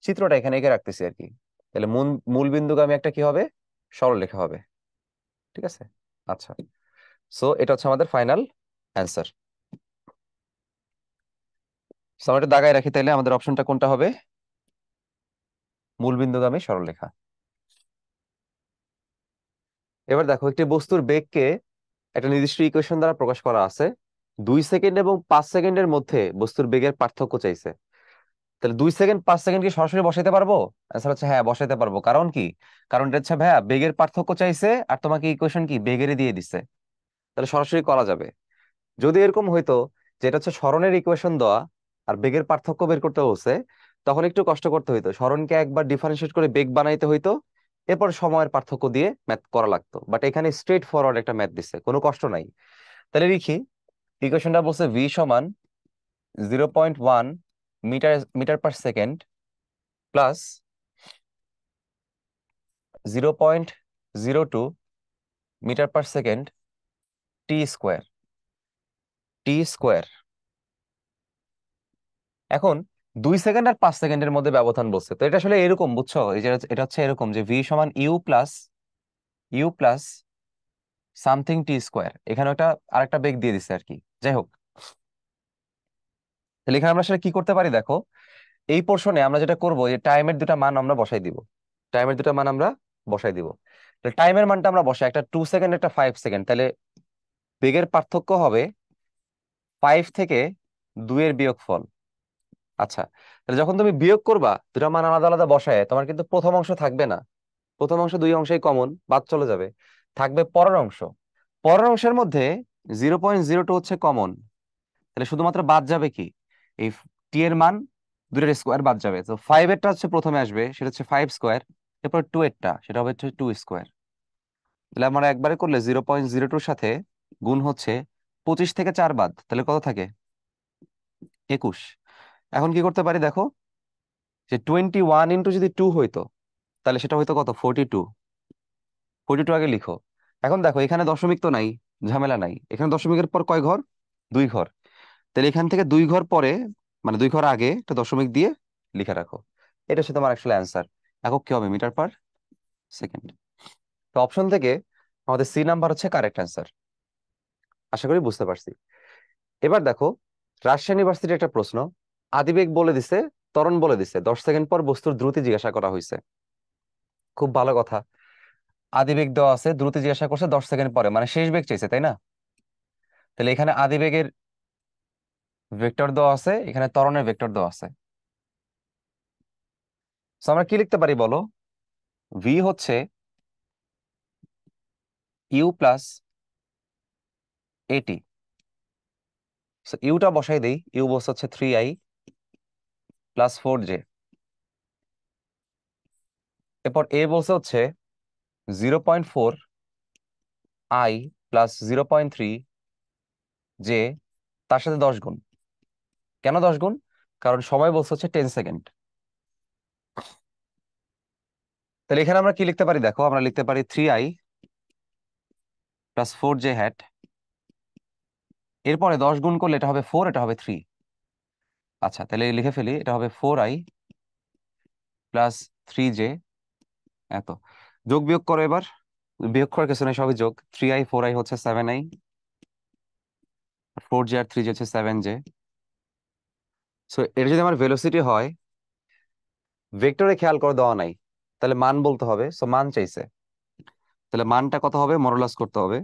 চিত্রটা এখানে এঁকে রাখতেছি আর কি। তাহলে মূলবিন্দুগামী একটা কি হবে, সরলরেখা হবে। ঠিক আছে। আচ্ছা, সো এটা হচ্ছে আমাদের ফাইনাল অ্যান্সার। আমরা এটা দাগায় রাখি, তাহলে আমাদের অপশনটা কোনটা হবে, মূলবিন্দুগামী সরলরেখা। এবার দেখো, একটি বস্তুর বেগকে একটা নির্দিষ্ট ইকুয়েশন দ্বারা প্রকাশ করা আছে। 2 সেকেন্ড এবং 5 সেকেন্ডের মধ্যে বস্তুর বেগের পার্থক্য চাইছে। তাহলে 2 সেকেন্ড 5 সেকেন্ড কি সরাসরি বসাইতে পারবো? অ্যান্সার হচ্ছে হ্যাঁ, বসাইতে পারবো। কারণ কি, কারণ এটা হচ্ছে ভাইয়া বেগের পার্থক্য চাইছে, আর তোমাকে ইকুয়েশন কি বেগেরই দিয়ে দিচ্ছে, তাহলে সরাসরি করা যাবে। যদি এরকম হইতো যে এটা হচ্ছে সরণের ইকুয়েশন দেওয়া আর বেগের পার্থক্য বের করতে বলছে, তখন একটু কষ্ট করতে হইতো, সরণকে একবার ডিফারেন্সিয়েট করে বেগ বানাইতে হইতো, এরপর সময়ের পার্থক্য দিয়ে ম্যাথ করা লাগতো। বাট এখানে স্ট্রেট ফরওয়ার্ড একটা ম্যাথ দিচ্ছে, কোনো কষ্ট নাই। তাহলে লিখি, ইকুয়েশনটা বলছে ভি সমান 0.1 metre metre per second plus 0.02 metre per second T square, T square. এখন 2 সেকেন্ড আর 5 সেকেন্ডের মধ্যে ব্যবধান বলছে, তো এটা আসলে এরকম, বুঝছো, এই যে এটা হচ্ছে এরকম যে ভি সমান U plus something T square, এখানে একটা আরেকটা বেগ দিয়ে দিছে আর কি। যাই হোক, তাহলে এখানে আমরা আসলে কি করতে পারি দেখো, এই পোর্শনে আমরা যেটা করবো, যে টাইমের দুটা মান আমরা বসাই দিব, টাইমের দুটা মান আমরা বসাই দিব। তাহলে টাইমের মানটা আমরা বসাই, একটা 2 সেকেন্ড, একটা 5 সেকেন্ড, তাহলে বেগের পার্থক্য হবে 5 থেকে 2 এর বিয়োগফল। আচ্ছা, তাহলে যখন তুমি বিয়োগ করবা দুটা মান আলাদা আলাদা বসায়, তোমার কিন্তু প্রথম অংশ থাকবে না, প্রথম অংশ দুই অংশেই কমন, বাদ চলে যাবে, থাকবে পরের অংশ। পরের অংশের মধ্যে 0.02 হচ্ছে কমন, তাহলে শুধুমাত্র বাদ যাবে কি, এই টি এর মান দুইটার স্কোয়ার বাদ যাবে। তো 5 এরটা হচ্ছে প্রথমে আসবে, সেটা হচ্ছে 5 স্কোয়ার, এরপর 2 এরটা সেটা হবে হচ্ছে 2 স্কোয়ার। তাহলে আমরা একবারে করলে 0.02 সাথে গুণ হচ্ছে 25 থেকে 4 বাদ, তাহলে কত থাকে, 21। এখন কি করতে পারি দেখো, যে 21 ইন্টু যদি 2 হইতো, তাহলে সেটা হয়তো কত, 42। 42 আগে লিখো। এখন দেখো এখানে দশমিক তো নাই, ঝামেলা নাই, এখানে দশমিকের পর কয় ঘর, 2 ঘর। তাহলে এখান থেকে 2 ঘর পরে, মানে 2 ঘর আগে একটা দশমিক দিয়ে লিখে রাখো। এটা হচ্ছে তোমার আসলে অ্যান্সার। একক কি হবে, মিটার পার সেকেন্ড। তো অপশন থেকে আমাদের সি নাম্বার হচ্ছে কারেক্ট অ্যান্সার। আশা করি বুঝতে পারছি। এবার দেখো, রাজশাহী ইউনিভার্সিটির একটা প্রশ্ন। আদিবেগ বলে দিছে, ত্বরণ বলে দিছে, 10 সেকেন্ড পর বস্তুর দ্রুতি জিজ্ঞাসা করা হয়েছে। খুব ভালো কথা। আদিবেগ দেওয়া আছে, দ্রুতি জিজ্ঞাসা করছে 10 সেকেন্ড পরে, মানে শেষ বেগ চাইছে, তাই না? তাহলে এখানে আদিবেগের ভেক্টর দেওয়া আছে, এখানে ত্বরণের ভেক্টর দেওয়া আছে। তো আমরা কি লিখতে পারি বলো? ভি হচ্ছে ইউ প্লাস এটি। ইউটা বসাই দেই, ইউ বসে হচ্ছে 3i প্লাস 4j। এরপর এ বলছে হচ্ছে 0.4i প্লাস 0.3j, তার সাথে 10 গুণ। কেন 10 গুণ? কারণ সময় বলছে হচ্ছে 10 সেকেন্ড। তাহলে এখানে আমরা কি লিখতে পারি দেখো, আমরা লিখতে পারি 3i প্লাস 4j হ্যাট, এরপরে 10 গুণ করলে এটা হবে 4, এটা হবে 3। আচ্ছা, তাহলে লিখে ফেলি, এটা হবে 4i প্লাস 3j এত। যোগ বিয়োগ করো এবার। বিয়োগ করার কিছু নেই, সবই যোগ। 3i 4i হচ্ছে 7i, 4j আর 3j হচ্ছে 7j। সো এটা যদি আমার ভেলোসিটি হয়, ভেক্টরে খেয়াল করে দেওয়া নাই, তাহলে মান বলতে হবে। সো মান চাইছে, তাহলে মানটা কত হবে? মডুলাস করতে হবে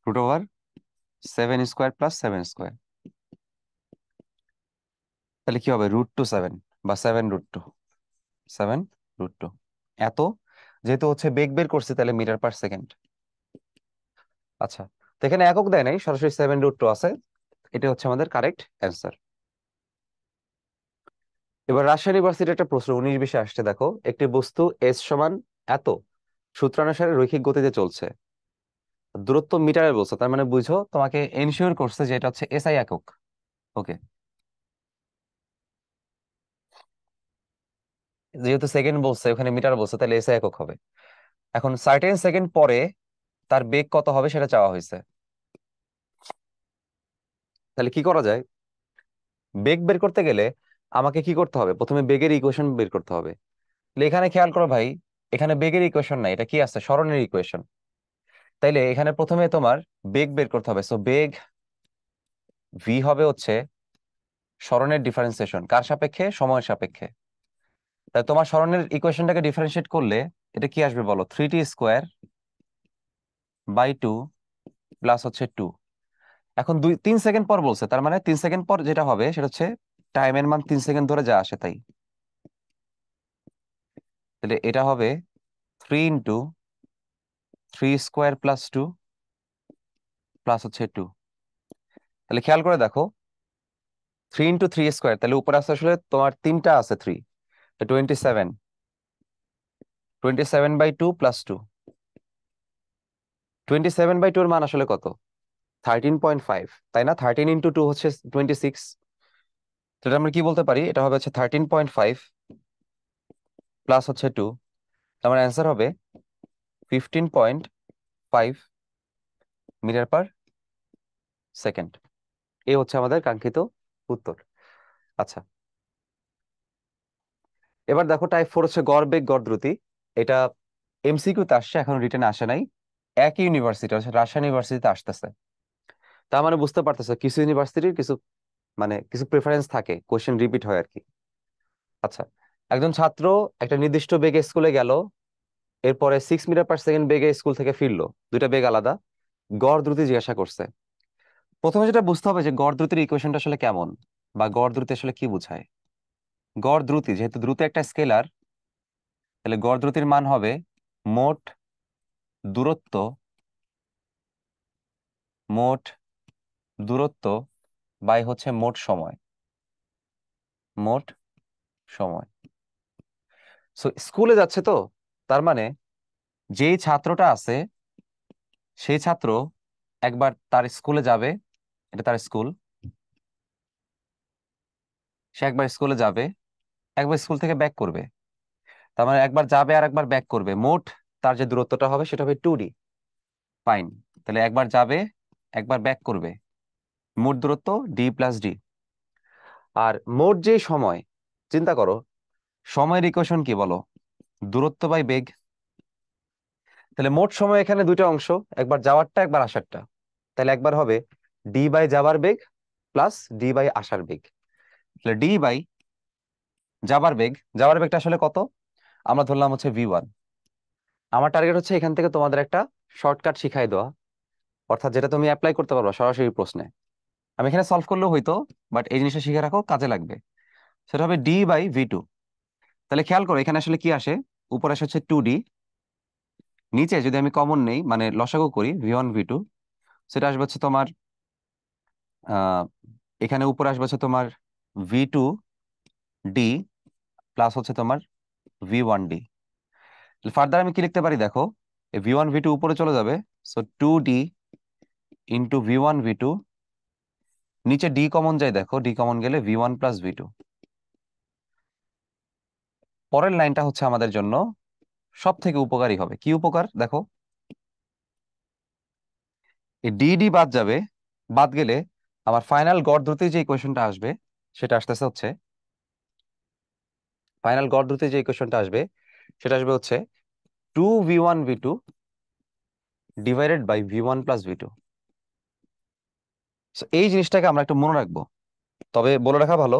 √7² প্লাস 7²। তাহলে কি হবে? √2 7 বা 7√2, 7√2 এত। যেহেতু হচ্ছে বেগ বের করছি, তাহলে মিটার পার সেকেন্ড। আচ্ছা, তো এখানে একক দেয় নাই, সরাসরি 7√2 আছে। এটা হচ্ছে আমাদের কারেক্ট অ্যান্সার। এবার রাজশাহী ইউনিভার্সিটির একটা প্রশ্ন 19-20 আসছে, দেখো। একটি বস্তু এস সমান এত সূত্রানুসারে রৈখিক গতিতে চলছে, দূরত্ব মিটারে বলছে, তার মানে বুঝো তোমাকে এনশিওর করছে যে এটা হচ্ছে এসআই একক। ওকে, যেহেতু সেকেন্ড বলছে, ওখানে মিটার বলছে, তাহলে এসআই একক হবে। এখন সার্টেন সেকেন্ড পরে তার বেগ কত হবে সেটা চাওয়া হয়েছে। তাহলে কি করা যায়? বেগ বের করতে গেলে আমাকে কি করতে হবে? প্রথমে বেগের ইকুয়েশন বের করতে হবে। তাহলে এখানে খেয়াল করো ভাই, এখানে বেগের ইকুয়েশন নাই, এটা কি আছে? সরণের ইকুয়েশন। তাইলে এখানে প্রথমে তোমার বেগ বের করতে হবে। সো বেগ ভি হবে হচ্ছে সরণের ডিফারেন্সিয়েশন, কার সাপেক্ষে? সময়ের সাপেক্ষে। তাই তোমার সরণের ইকুয়েশনটাকে ডিফারেন্সিয়েট করলে এটা কি আসবে বলো? 3t² বাই 2 প্লাস হচ্ছে 2। এখন 3 সেকেন্ড পর বলছে, তার মানে 3 সেকেন্ড পর যেটা হবে সেটা হচ্ছে টাইমের মান 3 সেকেন্ড ধরে যা আসে তাই। তাহলে এটা হবে 3 × 3² প্লাস 2 প্লাস হচ্ছে 2। তাহলে খেয়াল করে দেখো, 3 × 3², তাহলে উপরে আছে আসলে তোমার তিনটা আছে 3, 27, 27/2 প্লাস 2। 27/2 এর মান আসলে কত? 13.5, তাই না? 13 × 2 হচ্ছে 26। তো এটা আমরা কি বলতে পারি? এটা হবে হচ্ছে 13.5 প্লাস হচ্ছে 2। আমার অ্যান্সার হবে 15.5 মিটার পার সেকেন্ড। এ হচ্ছে আমাদের কাঙ্ক্ষিত উত্তর। আচ্ছা, এবার দেখো টাইপ 4 হচ্ছে গড় বেগ গড় দ্রুতি। এটা এমসিকিউ তে আসছে, এখন রিটেনে আসে নাই। একই ইউনিভার্সিটি, রাজশাহী ইউনিভার্সিটিতে আসতেছে। তার মানে বুঝতে পারতেছে কিছু ইউনিভার্সিটির কিছু, মানে কিছু প্রেফারেন্স থাকে, কোশ্চেন রিপিট হয় আর কি। আচ্ছা, একজন ছাত্র একটা নির্দিষ্ট বেগে স্কুলে গেল, এরপরে 6 মিটার পার সেকেন্ড বেগে স্কুল থেকে ফিরলো, দুইটা বেগ আলাদা। গড় দ্রুতি জিজ্ঞাসা করছে। প্রথমে যেটা বুঝতে হবে যে গড় দ্রুতির ইকুয়েশনটা আসলে কেমন, বা গড় দ্রুতি আসলে কি বোঝায়। গড় দ্রুতি, যেহেতু দ্রুতি একটা স্কেলার, তাহলে গড় দ্রুতির মান হবে মোট দূরত্ব, মোট দূরত্ব বাই হচ্ছে মোট সময়, মোট সময়। সো স্কুলে যাচ্ছে তো, তার মানে যেই ছাত্রটা আছে সেই ছাত্র একবার তার স্কুলে যাবে, এটা তার স্কুল, সে একবার স্কুলে যাবে, একবার স্কুল থেকে ব্যাক করবে। তার মানে একবার যাবে আর একবার ব্যাক করবে, মোট তার যে দূরত্বটা হবে সেটা হবে 2d। ফাইন। তাহলে একবার যাবে, একবার ব্যাক করবে, মোট দূরত্ব d+d। আর মোট যে সময়, চিন্তা করো সময়ের ইকুয়েশন কি বলো? দূরত্ব বাই বেগ। তাহলে মোট সময় এখানে দুইটা অংশ, একবার যাওয়ারটা একবার আসারটা। তাহলে একবার হবে ডি বাই যাবার বেগ প্লাস ডি বাই আসার বেগ। তাহলে ডি বাই যাবার বেগ, যাবার বেগটা আসলে কত, আমরা ধরলাম হচ্ছে v1। আমার টার্গেট হচ্ছে এখান থেকে তোমাদের একটা শর্টকাট শিখাই দেওয়া, অর্থাৎ যেটা তুমি অ্যাপ্লাই করতে পারবে সরাসরি প্রশ্নে। আমি এখানে সলভ করলেও হইতো, বাট এই জিনিসটা শিখে রাখো, কাজে লাগবে। সেটা হবে ডি বাই v2। তাহলে খেয়াল করো এখানে আসলে কি আসে, উপরে আসে হচ্ছে 2d, নিচে যদি আমি কমন নেই মানে লসাগু করি v1 v2, সেটা আসবে হচ্ছে তোমার আহ এখানে উপরে আসবে হচ্ছে তোমার v2d প্লাস হচ্ছে তোমার v1d। ফার্দার আমি কি লিখতে পারি দেখো, v1 v2 উপরে চলে যাবে, so 2d into v1 v2, নিচে d কমন যায়, দেখো d কমন গেলে v1 প্লাস v2। পরের লাইনটা হচ্ছে আমাদের জন্য সব থেকে উপকারী হবে। কি উপকার দেখো, এই ডি ডি বাদ যাবে, বাদ গেলে আমার ফাইনাল গড় দ্রুতি যে ইকুয়েশনটা আসবে সেটা আসতেছে হচ্ছে, ফাইনাল গড় দ্রুতি যে ইকুয়েশনটা আসবে সেটা আসবে হচ্ছে 2v1v2 divided by v1 plus v2। এই জিনিসটাকে আমরা একটু মনে রাখবো। তবে বলে রাখা ভালো,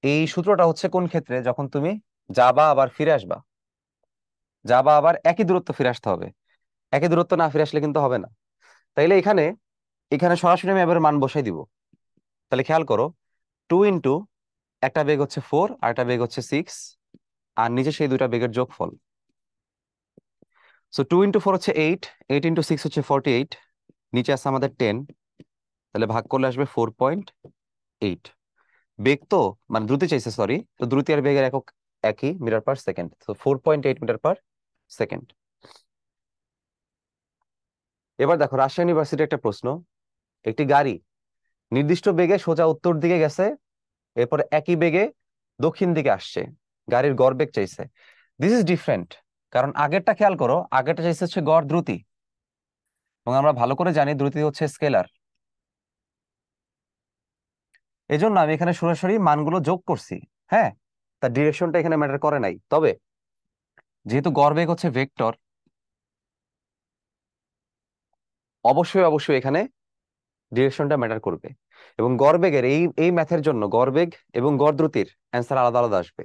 এই সূত্রটা হচ্ছে কোন ক্ষেত্রে, যখন তুমি যাবা আবার ফিরে আসবা, যাবা আবার একই দূরত্ব ফিরে আসতে হবে, একই দূরত্ব না ফিরে আসলে কিন্তু হবে না। তাইলে এখানে এখানে সরাসরি আমি এবার মান বসাই দিব। তাহলে খেয়াল করো, 2 ইন্টু একটা বেগ হচ্ছে 4 আর একটা বেগ হচ্ছে 6, আর নিচে সেই দুইটা বেগের যোগফল। সো 2 ইন্টু 4 হচ্ছে 8, 8 ইন্টু 6 হচ্ছে 48, নিচে আছে আমাদের 10, তাহলে ভাগ করলে আসবে 4.8। বেগ তো মানে দ্রুতি চাইছে, সরি, তো দ্রুতি আর বেগের একক একই, মিটার পার সেকেন্ড, তো 4.8 মিটার পার সেকেন্ড। এবার দেখো রাজশাহী ইউনিভার্সিটির একটা প্রশ্ন, একটি গাড়ি নির্দিষ্ট বেগে সোজা উত্তর দিকে গেছে, এরপর একই বেগে দক্ষিণ দিকে আসছে, গাড়ির গড় বেগ চাইছে। দিস ইজ ডিফারেন্ট, কারণ আগেরটা খেয়াল করো, আগেরটা চাইছে হচ্ছে গড় দ্রুতি, এবং আমরা ভালো করে জানি দ্রুতি হচ্ছে স্কেলার। এজন্য আমি এখানে সরাসরি মানগুলো যোগ করছি। হ্যাঁ, তার ডিরেকশনটা এখানে ম্যাটার করে নাই, তবে যেহেতু গড় বেগ হচ্ছে ভেক্টর, অবশ্যই অবশ্যই এখানে ডিরেকশনটা ম্যাটার করবে। এবং গড় বেগের এই এই ম্যাথের জন্য গড় বেগ এবং গড় দ্রুতির অ্যান্সার আলাদা আলাদা আসবে।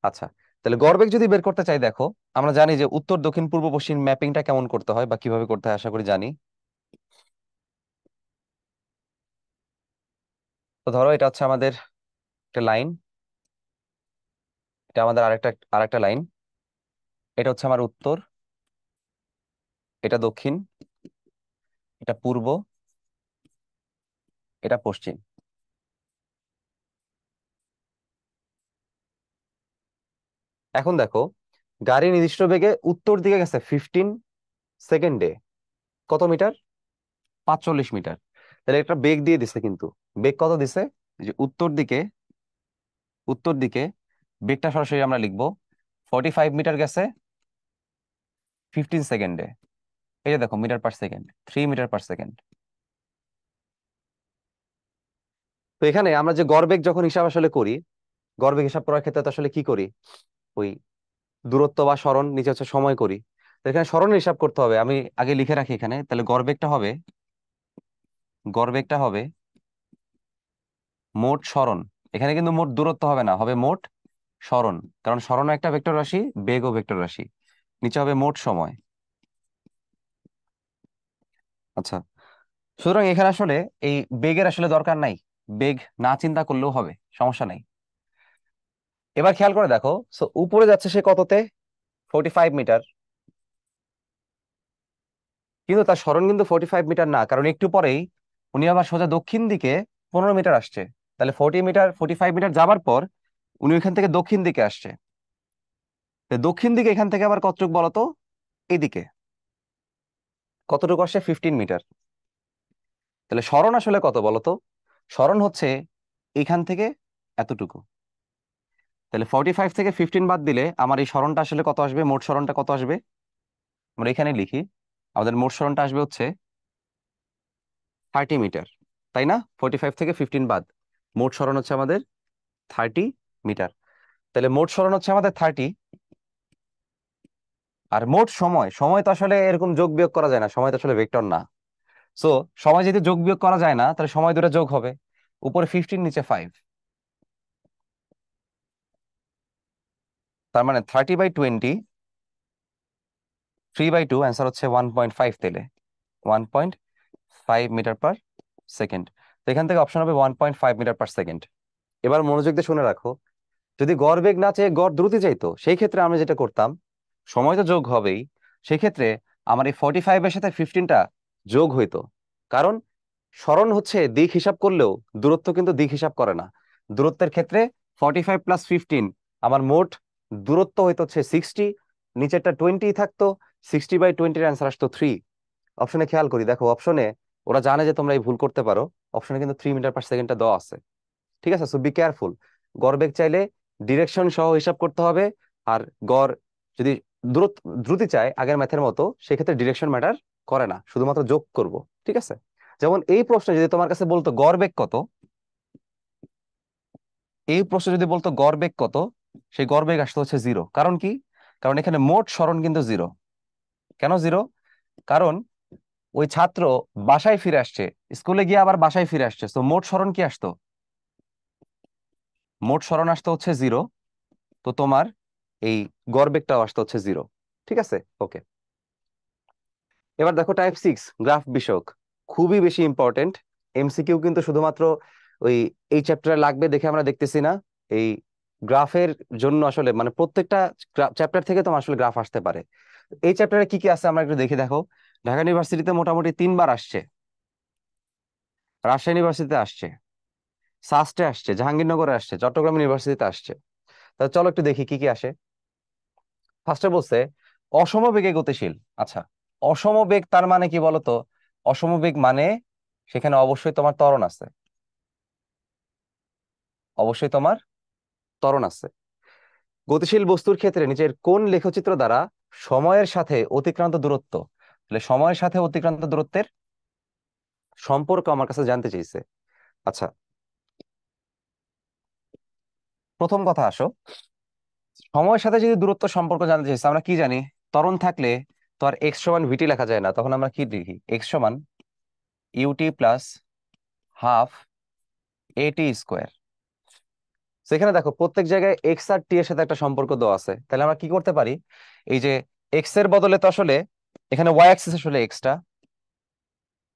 আচ্ছা, তাহলে গড় বেগ যদি বের করতে চাই, দেখো আমরা জানি যে উত্তর দক্ষিণ পূর্ব পশ্চিম ম্যাপিংটা কেমন করতে হয় বা কিভাবে করতে হয়, আশা করি জানি। তো ধরো এটা হচ্ছে আমাদের একটা লাইন, এটা আমাদের আরেকটা লাইন, এটা হচ্ছে আমার উত্তর, এটা দক্ষিণ, এটা পূর্ব, এটা পশ্চিম। এখন দেখো, গাড়ি নির্দিষ্ট বেগে উত্তর দিকে গেছে 15 সেকেন্ডে, কত মিটার, 45 মিটার। তাহলে একটা বেগ দিয়ে দিছে, কিন্তু বেগ কত দিছে, এই যে উত্তর দিকে বেগটা সরাসরি আমরা লিখবো 45 মিটার গেছে 15 সেকেন্ডে। এই যে দেখো metre per second, 3 metre per second. তো এখানে আমরা যে গড় বেগ যখন হিসাব আসলে করি, গড় বেগ হিসাব করার ক্ষেত্রে তো আসলে কি করি, ওই দূরত্ব বা সরণ, নিচে হচ্ছে সময় করি। তো এখানে সরণের হিসাব করতে হবে, আমি আগে লিখে রাখি এখানে। তাহলে গড় বেগটা হবে মোট সরণ। এখানে কিন্তু মোট দূরত্ব হবে না, হবে মোট সরণ, কারণ সরণ একটা ভেক্টর রাশি, বেগও ভেক্টর রাশি। নিচে হবে মোট সময়। আচ্ছা, সুতরাং এখানে আসলে এই বেগের আসলে দরকার নাই, বেগ না চিন্তা করলেও হবে, সমস্যা নাই। এবার খেয়াল করে দেখো, সো উপরে যাচ্ছে সে কততে, 45 মিটার, কিন্তু তার সরণ কিন্তু 45 মিটার না, কারণ একটু পরেই উনি আবার সোজা দক্ষিণ দিকে 15 মিটার আসছে। তাহলে 40 মিটার, 45 মিটার যাবার পর উনি ওইখান থেকে দক্ষিণ দিকে আসছে। তো দক্ষিণ দিকে এখান থেকে আবার কতটুকু বলতো, এদিকে কতটুকু আসছে, 15 মিটার। তাহলে সরণ আসলে কত বলতো, সরণ হচ্ছে এইখান থেকে এতটুকু। তাহলে 45 থেকে 15 বাদ দিলে আমার এই সরণটা আসলে কত আসবে, মোট সরণটা কত আসবে, আমরা এখানে লিখি, আমাদের মোট সরণটা আসবে হচ্ছে 30 মিটার, তাই না? 45 থেকে 15 বাদ, মোট সরণ হচ্ছে আমাদের 30 মিটার। তাহলে মোট সরণ হচ্ছে আমাদের 30, আর মোট সময়, সময় তো আসলে এরকম যোগ বিয়োগ করা যায় না, সময় তো আসলে ভেক্টর না। সো সময় যদি যোগ বিয়োগ করা যায় না, তাহলে সময় দুটো যোগ হবে। উপরে 15, নিচে 5, তার মানে 30/20, 3/2, অ্যান্সার হচ্ছে 1.5 তেলে, 1.5 মিটার পার সেকেন্ড। তো এখান থেকে অপশন হবে 1.5 মিটার পার সেকেন্ড। এবার মনোযোগ দিয়ে শুনে রাখো, যদি গড় বেগ না চেয়ে গড় দ্রুতি চাইতো, সেই ক্ষেত্রে আমরা যেটা করতাম, সময় তো যোগ হবেই, সেই ক্ষেত্রে আমার এই 45-এর সাথে 15টা যোগ হইতো। কারণ সরণ হচ্ছে দিক হিসাব করলেও দূরত্ব কিন্তু দিক হিসাব করে না। দূরত্বের ক্ষেত্রে 45 + 15, আমার মোট দূরত্ব হইতো হচ্ছে 60, নিচেরটা 20 থাকতো, 60/20 অ্যান্সার আসতো 3। অপশনে খেয়াল করি, দেখো অপশনে ওরা জানে যে তোমরা এই ভুল করতে পারো, অপশনে কিন্তু 3 মিটার পার সেকেন্ডটা দেওয়া আছে। ঠিক আছে, সো বি কেয়ারফুল। গড় বেগ চাইলে ডিরেকশন সহ হিসাব করতে হবে। আর গড় যদি দ্রুত দ্রুতি চায় আগের ম্যাথের মতো, সেক্ষেত্রে ডিরেকশন ম্যাটার করে না, শুধুমাত্র যোগ করব। ঠিক আছে, যেমন এই প্রশ্নে যদি তোমার কাছে বলতো গড় বেগ কত, এই প্রশ্নে যদি বলতো গড় বেগ কত, সেই গড় বেগ আসতে হচ্ছে 0। কারণ কি? কারণ এখানে মোট সরণ কিন্তু 0। কেন 0? কারণ ওই ছাত্র বাসায় ফিরে আসছে, স্কুলে গিয়ে আবার বাসায় ফিরে আসছে, তো মোট সরণ কি আসতো? মোট সরণ আসতে হচ্ছে 0। তো তোমার এই গড় বেগটাও আসতে হচ্ছে 0। ঠিক আছে, ওকে। এবার দেখো টাইপ 6, গ্রাফ বিষয়ক, খুবই বেশি ইম্পর্টেন্ট। এমসিকিউ কিন্তু শুধুমাত্র ওই এই চ্যাপ্টারে লাগবে দেখে আমরা দেখতেছি না। এই গ্রাফের জন্য আসলে মানে প্রত্যেকটা চ্যাপ্টার থেকে তোমার আসলে গ্রাফ আসতে পারে। এই চ্যাপ্টারে কি কি আছে আমরা একটু দেখি। দেখো, ঢাকা ইউনিভার্সিটিতে মোটামুটি 3বার আসছে, রাজশাহী ইউনিভার্সিটিতে আসছে, সাস্টে আসছে, জাহাঙ্গীরনগরে আসছে, চট্টগ্রাম ইউনিভার্সিটিতে আসছে। তাহলে চলো একটু দেখি কি কি আসে। ফার্স্টে বলছে অসমবেগে গতিশীল। আচ্ছা, অসমবেগ তার মানে কি বলতো? অসমবেগ মানে সেখানে অবশ্যই তোমার ত্বরণ আছে, অবশ্যই তোমার ত্বরণ আছে। গতিশীল বস্তুর ক্ষেত্রে নিচের কোন লেখচিত্র দ্বারা সময়ের সাথে অতিক্রান্ত দূরত্ব, তাহলে সময়ের সাথে অতিক্রান্ত দূরত্বের সম্পর্ক আমার কাছে জানতে চাইছে। আচ্ছা, প্রথম কথা আসো, সময়ের সাথে যদি দূরত্ব সম্পর্ক জানতে চাইছে, আমরা কি জানি? ত্বরণ থাকলে তো আর এক্স সমান ভিটি লেখা যায় না, তখন আমরা কি লিখি? এক্স সমান ইউটি প্লাস হাফ এটি স্কোয়ার। সেখানে দেখো প্রত্যেক জায়গায় এক্স আর টি এর সাথে একটা সম্পর্ক দেওয়া আছে, তাহলে আমরা কি করতে পারি? এই যে এক্স এর বদলে তো আসলে এখানে ওয়াই অ্যাক্সিস আসলে এক্সটা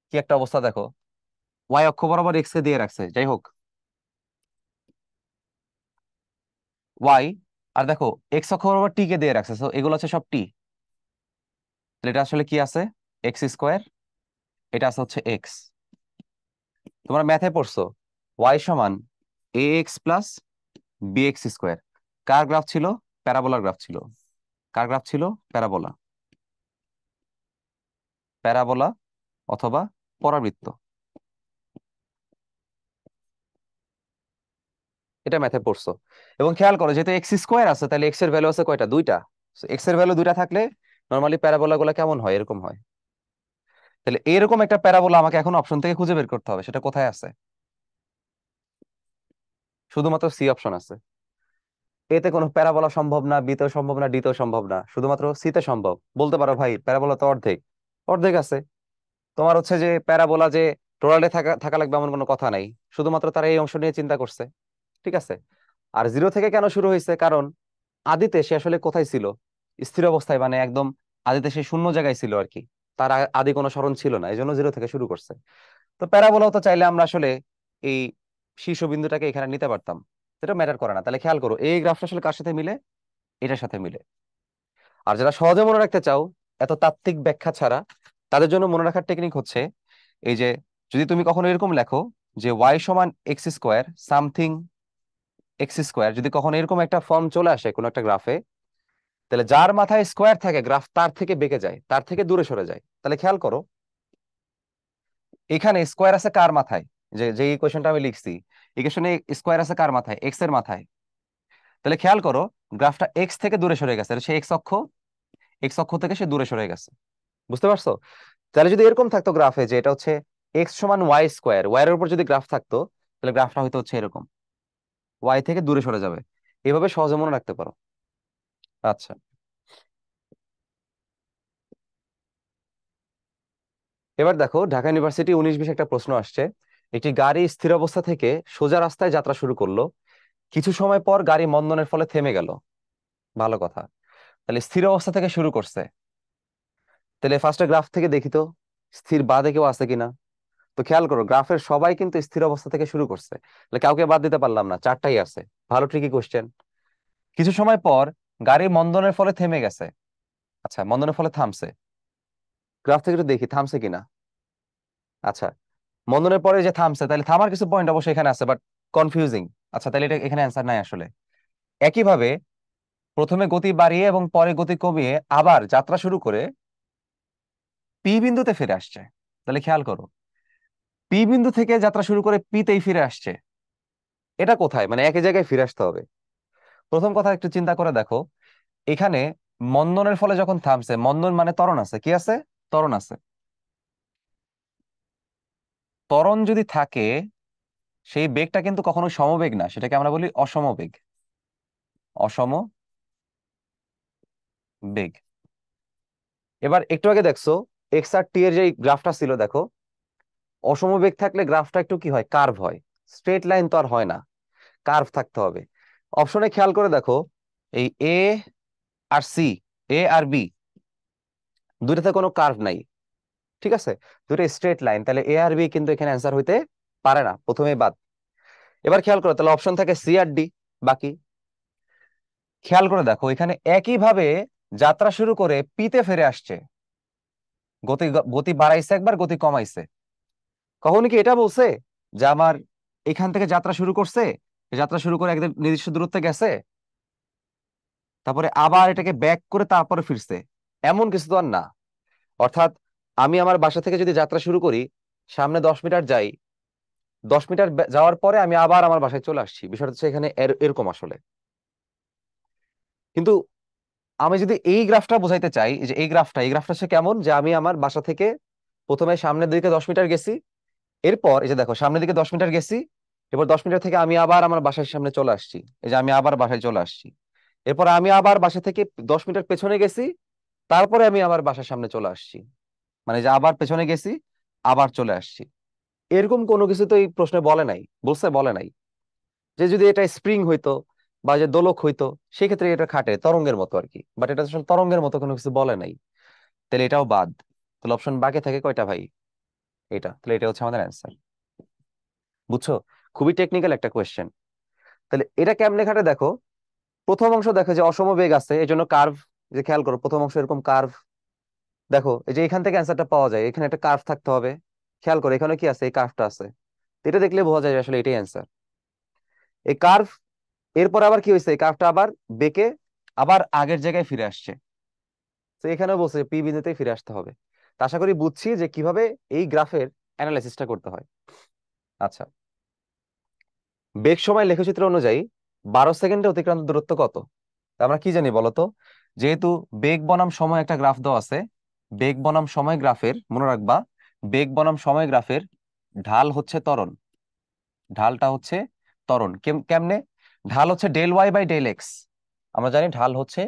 কি একটা অবস্থা দেখো, ওয়াই অক্ষ বরাবর এক্স কে দিয়ে রাখছে, যাই হোক ওয়াই, আর দেখো এক্স অক্ষ বরাবর টি কে দিয়ে রাখছে, তো এগুলো হচ্ছে সব টি। তাহলে এটা আসলে কি আছে? এক্স স্কোয়ার, এটা আছে হচ্ছে এক্স। তোমরা ম্যাথে পড়ছো ওয়াই সমান A X plus B X square. কার গ্রাফ ছিল? প্যারাবোলার গ্রাফ ছিল। কার গ্রাফ ছিল? প্যারাবোলা, প্যারাবোলা অথবা পরাবৃত্ত। এটা ম্যাথে পড়ছো। এবং খেয়াল করো, যেহেতু এক্স স্কোয়ার আছে, তাহলে এক্স এর ভ্যালু আছে কয়টা? দুইটা। এক্স এর ভ্যালু দুইটা থাকলে নর্মালি প্যারাবোলা গুলা কেমন হয়? এরকম হয়। তাহলে এরকম একটা প্যারাবোলা আমাকে এখন অপশন থেকে খুঁজে বের করতে হবে, সেটা কোথায় আছে? শুধুমাত্র সি অপশন আছে। এতে কোনো প্যারাবোলা সম্ভব না, বিতেও সম্ভব না, ডিতেও সম্ভব না, শুধুমাত্র সিতে সম্ভব। বলতে পারো ভাই প্যারাবোলা তো অর্ধেক, অর্ধেক আছে। তোমার হচ্ছে যে প্যারাবোলা যে টোটালে থাকা থাকা লাগবে এমন কোনো কথা নাই, শুধুমাত্র তারা এই অংশ নিয়ে চিন্তা করছে। ঠিক আছে। আর জিরো থেকে কেন শুরু হয়েছে? কারণ আদিতে সে আসলে কোথায় ছিল? স্থির অবস্থায়, মানে একদম আদিতে সে শূন্য জায়গায় ছিল আর কি। তার আদি কোনো সরণ ছিল না, এই জন্য জিরো থেকে শুরু করছে। তো প্যারাবোলাও তো চাইলে আমরা আসলে এই শীর্ষবিন্দুটাকে এখানে নিতে পারতাম, সেটা ম্যাটার করে না। তাহলে খেয়াল করো, এই গ্রাফটা আসলে কার সাথে মিলে? এটার সাথে মিলে। আর যারা সহজে মনে রাখতে চাও এত তাত্ত্বিক ব্যাখ্যা ছাড়া, তাদের জন্য মনে রাখার টেকনিক হচ্ছে এই যে, যদি তুমি কখনো এরকম লেখো যে ওয়াই সমান x square something x square, যদি কখনো এরকম একটা ফর্ম চলে আসে কোনো একটা গ্রাফে, তাহলে যার মাথায় স্কোয়ার থাকে গ্রাফ তার থেকে বেঁকে যায়, তার থেকে দূরে সরে যায়। তাহলে খেয়াল করো, এখানে স্কোয়ার আছে কার মাথায়? যে যে ইকুয়েশনটা আমি লিখছি, ইকুয়েশনে স্কোয়ার আছে কার মাথায়? এক্স এর মাথায়। তাহলে খেয়াল করো, গ্রাফটা এক্স থেকে দূরে সরে গেছে, তাহলে সে এক্স অক্ষ, এক্স অক্ষ থেকে সে দূরে সরে গেছে। বুঝতে পারছো? তাহলে যদি এরকম থাকতো গ্রাফে যে এটা হচ্ছে এক্স সমান ওয়াই স্কোয়ার, ওয়াই এর উপর যদি গ্রাফ থাকতো, তাহলে গ্রাফটা হয়তো হচ্ছে এরকম, ওয়াই থেকে দূরে সরে যাবে। এভাবে সহজে মনে রাখতে পারো। আচ্ছা, এবার দেখো ঢাকা ইউনিভার্সিটি 19-20 একটা প্রশ্ন আসছে। একটি গাড়ি স্থির অবস্থা থেকে সোজা রাস্তায় যাত্রা শুরু করলো, কিছু সময় পর গাড়ি মন্দনের ফলে থেমে গেল। ভালো কথা। তাহলে স্থির অবস্থা থেকে শুরু করছে, তাহলে ফার্স্টে গ্রাফ থেকে দেখি তো স্থির বাদে কেউ আছে কিনা। তো খেয়াল করো গ্রাফের সবাই কিন্তু স্থির অবস্থা থেকে শুরু করছে, তাহলে কাউকে বাদ দিতে পারলাম না, চারটাই আছে। ভালো, ট্রিকি কোশ্চেন। কিছু সময় পর গাড়ি মন্দনের ফলে থেমে গেছে। আচ্ছা, মন্দনের ফলে থামছে, গ্রাফ থেকে একটু দেখি থামছে কিনা। আচ্ছা, মন্দনের পরে যে থামছে, তাহলে থামার কিছু পয়েন্ট অবশ্যই এখানে আছে, বাট কনফিউজিং। আচ্ছা, তাহলে এটা এখানে অ্যান্সার নাই আসলে। একইভাবে প্রথমে গতি বাড়িয়ে এবং পরে গতি কমিয়ে আবার যাত্রা শুরু করে পি বিন্দুতে ফিরে আসছে। তাহলে খেয়াল করো, পি বিন্দু থেকে যাত্রা শুরু করে পি তেই ফিরে আসছে। এটা কোথায়, মানে একই জায়গায় ফিরে আসতে হবে। প্রথম কথা একটু চিন্তা করে দেখো, এখানে মন্দনের ফলে যখন থামছে, মন্দন মানে ত্বরণ আছে, কি আছে? ত্বরণ আছে। ত্বরণ যদি থাকে, সেই বেগটা কিন্তু কখনো সমবেগ না, সেটাকে আমরা বলি অসমবেগ। অসম বেগ। এবার একটু আগে দেখছো এক্স আর টি এর যে গ্রাফটা ছিল, দেখো অসমবেগ থাকলে গ্রাফটা একটু কি হয়, কার্ভ হয়। স্ট্রেট লাইন তো আর হয় না, কার্ভ থাকতে হবে। অপশনে খেয়াল করে দেখো, এই এ আর সি, এ আর বি, দুইটাতে কোনো কার্ভ নাই। ঠিক আছে, দুটো স্ট্রেট লাইন, তাহলে এ আর বি কিন্তু এখানে অ্যান্সার হইতে পারে না, প্রথমেই বাদ। এবার খেয়াল করো, তাহলে অপশন থাকে সি আর ডি বাকি। খেয়াল করে দেখো এখানে একইভাবে যাত্রা শুরু করে পিতে ফিরে আসছে, গতি গতি বাড়াইছে একবার, গতি কমাইছে। কখনো কি এটা বলছে যে আমার এখান থেকে যাত্রা শুরু করছে, যাত্রা শুরু করে একদম নির্দিষ্ট দূরত্বে গেছে, তারপরে আবার এটাকে ব্যাক করে তারপরে ফিরছে? এমন কিছু তো আর না। অর্থাৎ আমি আমার বাসা থেকে যদি যাত্রা শুরু করি, সামনে 10 মিটার যাই, 10 মিটার যাওয়ার পরে আমি আবার আমার বাসায় চলে আসছি, বিষয়টা হচ্ছে এখানে এরকম আসলে। কিন্তু আমি যদি এই গ্রাফটা বোঝাইতে চাই, যে এই গ্রাফটা হচ্ছে কেমন, যে আমি আমার বাসা থেকে প্রথমে সামনের দিকে 10 মিটার গেছি, এরপর এই যে দেখো সামনের দিকে 10 মিটার গেছি, এরপর 10 মিটার থেকে আমি আবার আমার বাসার সামনে চলে আসছি, এই যে আমি আবার বাসায় চলে আসছি। এরপর আমি আবার বাসা থেকে 10 মিটার পেছনে গেছি, তারপরে আমি আবার বাসার সামনে চলে আসছি। মানে যে আবার পেছনে গেছি, আবার চলে আসছি। এরকম কোনো কিছু তো এই প্রশ্নে বলে নাই, বলছে বলে নাই। যে যদি এটা স্প্রিং হইতো বা যে দোলক হইতো, সেক্ষেত্রে এটা খাটে তরঙ্গের মতো আর কি, বাট এটা আসলে তরঙ্গের মতো কোনো কিছু বলে নাই। তাহলে এটাও বাদ। তাহলে অপশন বাকি থাকে কয়টা ভাই? এটা, তাহলে এটা হচ্ছে আমাদের অ্যান্সার। বুঝছো? খুবই টেকনিক্যাল একটা কোয়েশ্চেন। তাহলে এটা কেমনে খাটে দেখো, প্রথম অংশ দেখো যে অসম বেগ আছে, এই জন্য কার্ভ। যে খেয়াল করো প্রথম অংশ এরকম কার্ভ। দেখো এই যে এখান থেকে অ্যান্সারটা পাওয়া যায়, এখানে একটা কার্ভ থাকতে হবে। খেয়াল করো এখানে কি আছে, এই কার্ভটা আছে। তো এটা দেখলে বোঝা যায় যে আসলে এটাই অ্যান্সার, এই কার্ভ। এরপর আবার কি হয়েছে, এই কার্ভটা আবার বেঁকে আবার আগের জায়গায় ফিরে আসছে। তো এখানেও বলছে পি বিন্দুতেই ফিরে আসতে হবে। তা আশা করি বুঝছি যে কিভাবে এই গ্রাফের অ্যানালাইসিসটা করতে হয়। আচ্ছা, বেগ সময় লেখচিত্র অনুযায়ী 12 সেকেন্ডে অতিক্রান্ত দূরত্ব কত? তা আমরা কি জানি বলতো, যেহেতু বেগ বনাম সময় একটা গ্রাফ দেওয়া আছে, বেগ বনাম সময় গ্রাফের মনে রাখবা, বেগ বনাম সময় গ্রাফের ঢাল হচ্ছে ত্বরণ। ঢালটা হচ্ছে ত্বরণ। কেমনে? ঢাল হচ্ছে del Y by del X. আমরা জানি ঢাল হচ্ছে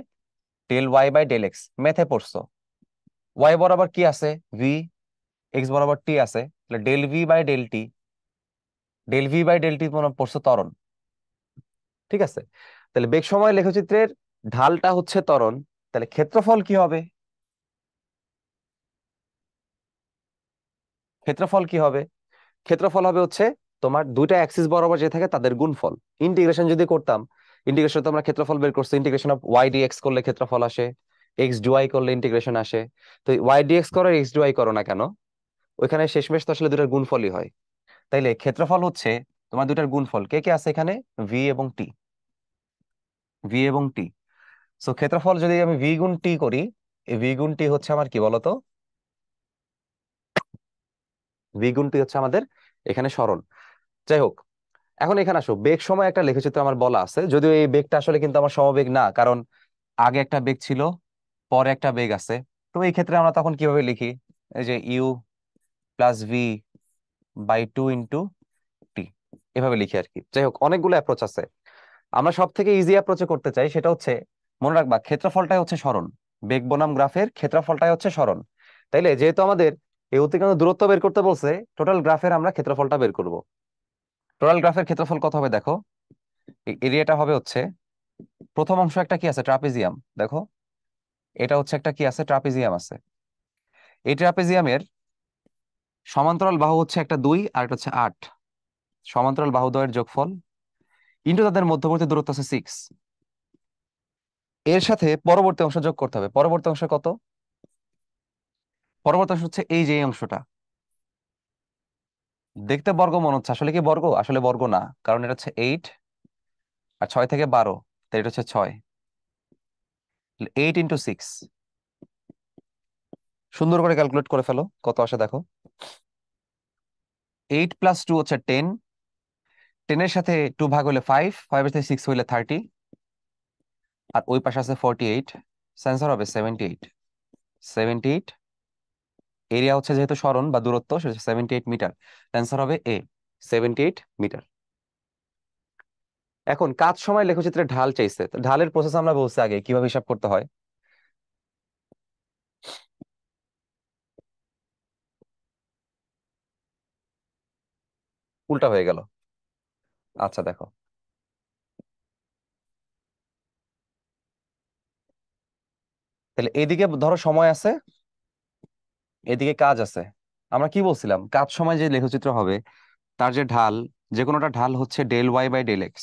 del Y by del X, ম্যাথে পড়ছো। ওয়াই বরাবর কি আছে, ভি। এক্স বরাবর টি আছে, তাহলে del V by del T. Del V by del T মনে পড়ছো ত্বরণ। ঠিক আছে, তাহলে বেগ সময় লেখচিত্রের ঢালটা হচ্ছে ত্বরণ, তাহলে ক্ষেত্রফল কি হবে? ক্ষেত্রফল কি হবে? ক্ষেত্রফল হবে হচ্ছে তোমার দুইটা অ্যাক্সিস বরাবর যে থাকে তাদের গুণফল। ইন্টিগ্রেশন যদি করতাম, ইন্টিগ্রেশন তোমরা ক্ষেত্রফল বের করছো, integration of Y D X করলে ক্ষেত্রফল আসে, এক্স ডিওয়াই করলে ইন্টিগ্রেশন আসে। তো ওয়াই ডি এক্স করো এক্স ডিওয়াই করো না কেন, ওইখানে শেষমেশ তো আসলে দুটার গুণফলই হয়। তাইলে ক্ষেত্রফল হচ্ছে তোমার দুটার গুণফল। কে কে আছে এখানে? ভি এবং টি। ভি এবং টি। সো ক্ষেত্রফল যদি আমি ভি গুণ টি করি, এই ভি গুণ টি হচ্ছে আমার কি বলতো, ভি গুণ টি হচ্ছে আমাদের এখানে সরণ। যাই হোক, এখন এখানে আসো, বেগ সময় একটা লেখচিত্র আমার বলা আছে, যদিও এই বেগটা আসলে কিন্তু আমার সমবেগ না, কারণ আগে একটা বেগ ছিল, পরে একটা বেগ আছে। তো এই ক্ষেত্রে আমরা তখন কিভাবে লিখি, এই যে U plus V by two into T, এভাবে লিখি আর কি। যাই হোক, অনেকগুলো অ্যাপ্রোচ আছে। আমরা সব থেকে ইজি অ্যাপ্রোচে করতে চাই, সেটা হচ্ছে মনে রাখবা ক্ষেত্রফলটাই হচ্ছে সরণ। বেগ বনাম গ্রাফের ক্ষেত্রফলটাই হচ্ছে সরণ। তাইলে যেহেতু আমাদের এই অতিক্রান্ত দূরত্ব বের করতে বলছে, টোটাল গ্রাফের আমরা ক্ষেত্রফলটা বের করব। টোটাল গ্রাফের ক্ষেত্রফল কত হবে দেখো, এরিয়াটা হবে হচ্ছে, প্রথম অংশ একটা কি আছে, ট্রাপিজিয়াম। দেখো এটা হচ্ছে একটা কি আছে, ট্রাপিজিয়াম আছে। এই ট্রাপিজিয়ামের সমান্তরাল বাহু হচ্ছে একটা 2 আর একটা হচ্ছে 8। সমান্তরাল বাহু দ্বয়ের যোগফল ইন্টু তাদের মধ্যবর্তী দূরত্ব আছে 6। এর সাথে পরবর্তী অংশ যোগ করতে হবে। পরবর্তী অংশ কত? পরবর্তী অংশ হচ্ছে এই যে এই অংশটা। দেখতে বর্গ মনে হচ্ছে, আসলে কি বর্গ? আসলে বর্গ না, কারণ এটা হচ্ছে 8 আর 6 থেকে 12, তাই এটা হচ্ছে 6। 8 × 6, সুন্দর করে ক্যালকুলেট করে ফেলো কত আসে দেখো। 8 + 2 হচ্ছে 10, 10 এর সাথে 2 ভাগ হলে 5, 5 এর সাথে 6 হইলে 30, আর ওই পাশে আছে 48। সেন্সার হবে 78। 78, এরিয়া হচ্ছে যেহেতু সরণ বা দূরত্ব, সেটা 78 মিটার। অ্যান্সার হবে এ, 78 মিটার। এখন কাজ সময় লেখচিত্রে ঢাল চাইছে, তো ঢালের প্রসেস আমরা বলছি আগে কিভাবে হিসাব করতে হয়। উল্টা হয়ে গেল। আচ্ছা দেখো, তাহলে এদিকে ধরো সময় আছে, এদিকে কাজ আছে। আমরা কি বলছিলাম, কাজ সময় যে লেখচিত্র হবে তার যে ঢাল, যে কোনোটা ঢাল হচ্ছে del y/del x।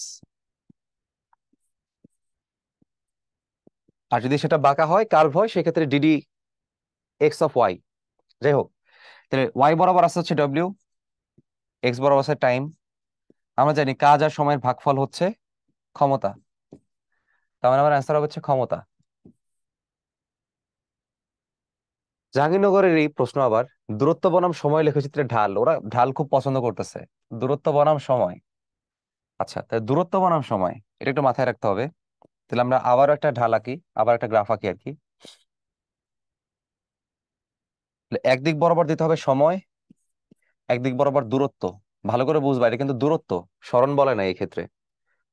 আর যদি সেটা বাঁকা হয়, কার্ভ হয়, সেক্ষেত্রে ডিডি এক্স অফ ওয়াই। যাই হোক, তাহলে ওয়াই বরাবর আছে হচ্ছে ডব্লিউ, এক্স বরাবর আছে টাইম। আমরা জানি কাজ আর সময়ের ভাগফল হচ্ছে ক্ষমতা, তার মানে আমার অ্যান্সার হবে হচ্ছে ক্ষমতা। জাহাঙ্গীরনগরের এই প্রশ্ন আবার, দূরত্ব বনাম সময় লেখচিত্রে ঢাল, ওরা ঢাল খুব পছন্দ করতেছে। দূরত্ব বনাম সময়। আচ্ছা, তাহলে দূরত্ব বনাম সময় এটা একটু মাথায় রাখতে হবে। তাহলে আমরা আবার একটা ঢাল আঁকি, আবার একটা গ্রাফ আঁকি আর কি। তাহলে একদিক বরাবর দিতে হবে সময়, একদিক বরাবর দূরত্ব। ভালো করে বুঝবা, এটা কিন্তু দূরত্ব, সরণ বলে না এই ক্ষেত্রে।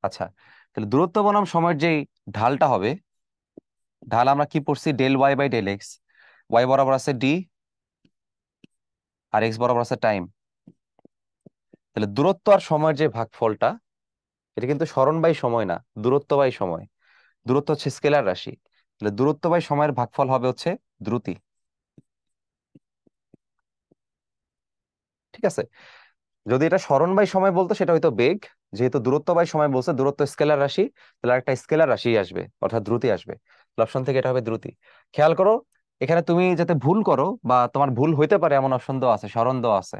আচ্ছা, তাহলে দূরত্ব বনাম সময়ের যেই ঢালটা হবে, ঢাল আমরা কি পড়ছি, del y/del x। ওয়াই বরাবর আছে ডি, আর এক্স বরাবর আছে টাইম। তাহলে দূরত্ব আর সময়ের যে ভাগফলটা, এটা কিন্তু সরণ বাই সময় না, দূরত্ব বাই সময়। দূরত্ব হচ্ছে স্কেলার রাশি, তাহলে দূরত্ব বাই সময়ের ভাগফল হবে হচ্ছে দ্রুতি। ঠিক আছে, যদি এটা সরণ বাই সময় বলতো সেটা হয়তো বেগ। যেহেতু দূরত্ব বাই সময় বলছে, দূরত্ব স্কেলার রাশি, তাহলে একটা স্কেলার রাশি আসবে, অর্থাৎ দ্রুতি আসবে। অপশন থেকে এটা হবে দ্রুতি। খেয়াল করো, এখানে তুমি যাতে ভুল করো বা তোমার ভুল হইতে পারে এমন অপশন দেওয়া আছে, সরণ দেওয়া আছে।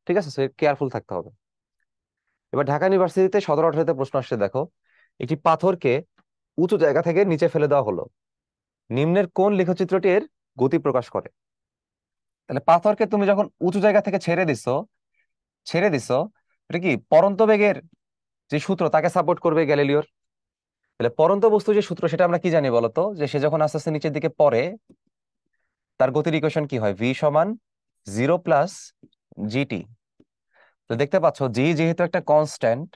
ঠিক আছে, কেয়ারফুল থাকতে হবে। এবার ঢাকা ইউনিভার্সিটিতে 17-18 প্রশ্ন আসছে দেখো, একটি পাথরকে উঁচু জায়গা থেকে নিচে ফেলে দেওয়া হলো, নিম্নের কোন লেখচিত্রটি এর গতি প্রকাশ করে? তাহলে পাথরকে তুমি যখন উঁচু জায়গা থেকে ছেড়ে দিছো, এটা কি পরন্ত বেগের যে সূত্র তাকে সাপোর্ট করবে, গ্যালিলিওর। তাহলে পরন্ত বস্তু যে সূত্র, সেটা আমরা কি জানি বলতো, যে সে যখন আস্তে আস্তে নিচের দিকে পড়ে, তার গতির ইকুয়েশন কি হয়, ভি সমান 0 + GT। তো দেখতে পাচ্ছ জি যেহেতু একটা কনস্ট্যান্ট,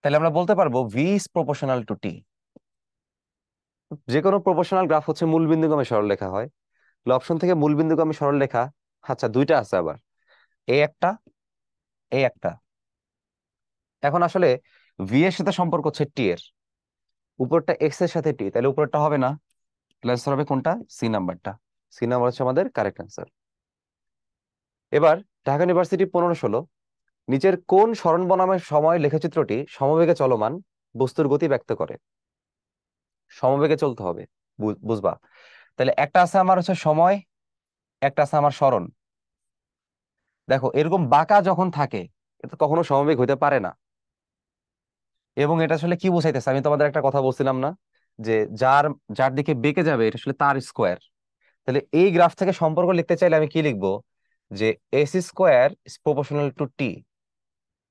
তাহলে আমরা বলতে পারবো ভি ইজ প্রপোর্শনাল টু টি। যে কোনো প্রপোর্শনাল গ্রাফ হচ্ছে মূলবিন্দুগামী সরলরেখা হয়। অপশন থেকে মূলবিন্দুগামী সরলরেখা, আচ্ছা দুইটা আছে আবার, এই একটা, এই একটা। এখন আসলে ভি এর সাথে সম্পর্ক হচ্ছে টি এর, উপরটা এক্স এর সাথে টি, তাহলে উপরটা হবে না। প্লাস হবে কোনটা, সি নাম্বারটা। সি নাম্বার হচ্ছে আমাদের কারেক্ট অ্যান্সার। এবার ঢাকা ইউনিভার্সিটি 15-16, নিচের কোন সরণ বনামের সময় লেখচিত্রটি সমবেগে চলমান বস্তুর গতি ব্যক্ত করে? সমবেগে চলতে হবে, বুঝবা। তাহলে একটা আছে আমার হচ্ছে সময়, একটা আছে আমার সরণ। দেখো এরকম বাঁকা যখন থাকে, এটা কখনো সমবেগ হইতে পারে না। এবং এটা আসলে কি বোঝাইতেছে, আমি তোমাদের একটা কথা বলছিলাম না, যে যার যার দিকে বেঁকে যাবে এটা আসলে তার স্কোয়ার। তাহলে এই গ্রাফ থেকে সম্পর্ক লিখতে চাইলে আমি কি লিখবো, যে S square is proportional to T.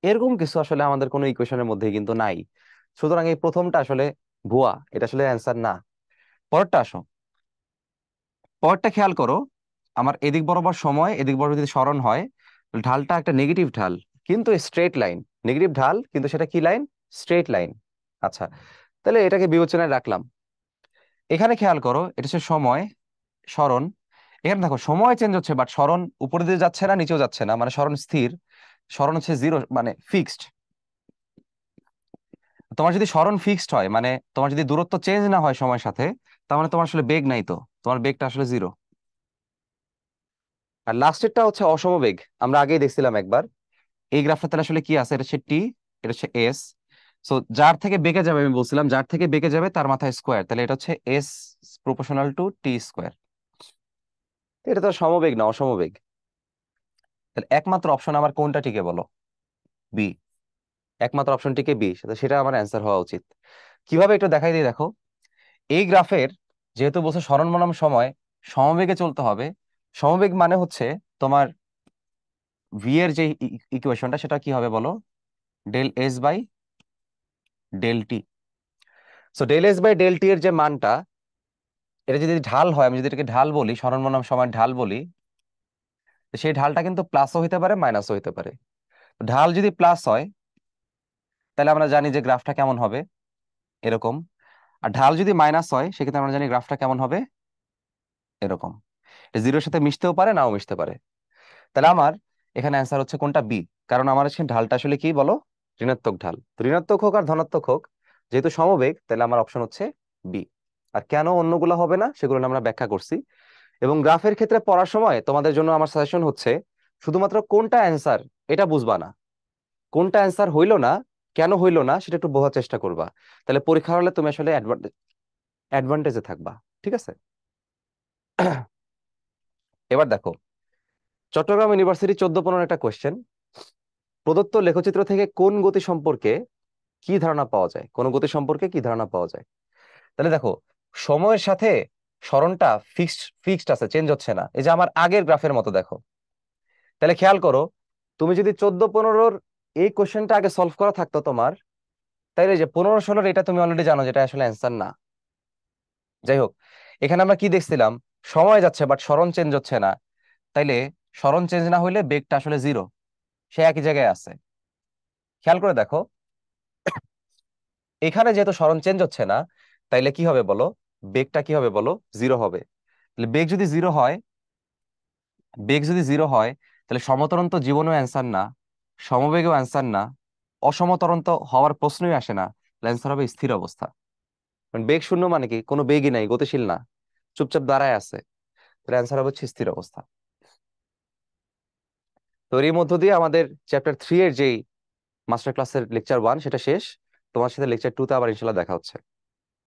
এরকম কিছু আসলে আমাদের কোনো ইকুয়েশনের মধ্যে কিন্তু নাই। সুতরাং এই প্রথমটা আসলে ভুয়া, এটা আসলে অ্যান্সার না। পরেরটা আসো, পরেরটা খেয়াল করো। আমার এদিক বরাবর সময়, এদিক বরাবর যদি সরণ হয়, তাহলে ঢালটা একটা নেগেটিভ ঢাল, কিন্তু স্ট্রেট লাইন। নেগেটিভ ঢাল কিন্তু সেটা কি লাইন, স্ট্রেট লাইন। আচ্ছা, তাহলে এটাকে বিবেচনায় রাখলাম। এখানে খেয়াল করো, এটা হচ্ছে সময়, সরণ, এখানে দেখো সময় চেঞ্জ হচ্ছে, বাট সরণ উপরে দিয়ে যাচ্ছে না, নিচেও যাচ্ছে না, মানে সরণ স্থির। সরণ হচ্ছে জিরো, মানে ফিক্সড। তোমার যদি সরণ ফিক্সড হয়, মানে তোমার যদি দূরত্ব চেঞ্জ না হয় সময়ের সাথে, তার মানে তোমার আসলে বেগ নাই, তো তোমার বেগটা আসলে জিরো। আর লাস্টেরটা হচ্ছে অসমবেগ। আমরা আগেই দেখছিলাম একবার। এই গ্রাফটা তাহলে আসলে কি আছে, এটা হচ্ছে টি, এটা হচ্ছে এস। সো যার থেকে বেঁকে যাবে, আমি বলছিলাম যার থেকে বেঁকে যাবে তার মাথায় স্কোয়ার, তাহলে এটা হচ্ছে S proportional to T square. এটা তো সমবেগ না, অসমবেগ। তাহলে একমাত্র অপশন আমার কোনটা, টিকে বলো? বি। একমাত্র অপশনটিকে বি, সেটা আমার অ্যান্সার হওয়া উচিত। কিভাবে একটু দেখাই দিই, দেখো। এই গ্রাফের, যেহেতু বলছে সরণ বনাম সময় সমবেগে চলতে হবে, সমবেগ মানে হচ্ছে তোমার ভি এর যে ইকুয়েশনটা, সেটা কি হবে বলো? Del S by del T. So del S by del T এর যে মানটা, এটা যদি ঢাল হয়, আমি যদি এটাকে ঢাল বলি, সরণ বনাম সময় ঢাল বলি, তো সেই ঢালটা কিন্তু প্লাসও হইতে পারে, মাইনাসও হইতে পারে। ঢাল যদি প্লাস হয়, তাহলে আমরা জানি যে গ্রাফটা কেমন হবে, এরকম। আর ঢাল যদি মাইনাস হয়, সেক্ষেত্রে আমরা জানি গ্রাফটা কেমন হবে, এরকম। জিরোর সাথে মিশতেও পারে, নাও মিশতে পারে। তাহলে আমার এখানে অ্যান্সার হচ্ছে কোনটা, বি। কারণ আমার এখানে ঢালটা আসলে কি বলো? ঋণাত্মক ঢাল। তো ঋণাত্মক হোক আর ধনাত্মক হোক, যেহেতু সমবেগ, তাহলে আমার অপশন হচ্ছে বি। আর কেন অন্যগুলো হবে না, সেগুলো আমরা ব্যাখ্যা করছি। এবং গ্রাফের ক্ষেত্রে পড়ার সময় তোমাদের জন্য আমার সাজেশন হচ্ছে, শুধুমাত্র কোনটা অ্যান্সার এটা বুঝবা না, কোনটা অ্যান্সার হইলো না, কেন হইলো না, সেটা একটু বোঝার চেষ্টা করবা। তাহলে পরীক্ষা হলে তুমি আসলে অ্যাডভান্টেজে থাকবা। ঠিক আছে? এবার দেখো, চট্টগ্রাম ইউনিভার্সিটি 14-15 একটা কোয়েশ্চেন। প্রদত্ত লেখচিত্র থেকে কোন গতি সম্পর্কে কি ধারণা পাওয়া যায়, কোন গতি সম্পর্কে কি ধারণা পাওয়া যায়? তাহলে দেখো, সময়ের সাথে সরণটা ফিক্সড আছে, চেঞ্জ হচ্ছে না। এই যে আমার আগের গ্রাফের মতো দেখো। তাহলে খেয়াল করো, তুমি যদি 14-15 এই কোশ্চেনটা আগে সলভ করা থাকতো তোমার, তাইলে যে 15-16 এটা তুমি অলরেডি জানো যেটা আসলে অ্যান্সার না। যাই হোক, এখানে আমরা কি দেখছিলাম? সময় যাচ্ছে বাট সরণ চেঞ্জ হচ্ছে না। তাইলে সরণ চেঞ্জ না হইলে বেগটা আসলে জিরো, সে একই জায়গায় আছে। খেয়াল করে দেখো, এখানে যেহেতু সরণ চেঞ্জ হচ্ছে না, তাইলে কি হবে বলো? বেগটা কি হবে বলো? জিরো হবে। তাহলে বেগ যদি জিরো হয়, তাহলে সমতরণ তো জীবনেও অ্যান্সার না, সমবেগেও অ্যান্সার না, অসমতরণ তো হওয়ার প্রশ্নই আসে না। অ্যান্সার হবে স্থির অবস্থা। কারণ বেগ শূন্য মানে কি? কোনো বেগই নাই, গতিশীল না, চুপচাপ দাঁড়ায় আছে। তাহলে অ্যান্সার হবে হচ্ছে স্থির অবস্থা। তো এর মধ্য দিয়ে আমাদের চ্যাপ্টার 3 এর যেই মাস্টার ক্লাসের লেকচার 1 সেটা শেষ। তোমার সাথে লেকচার 2-তে আবার ইনশাল্লাহ দেখা হচ্ছে।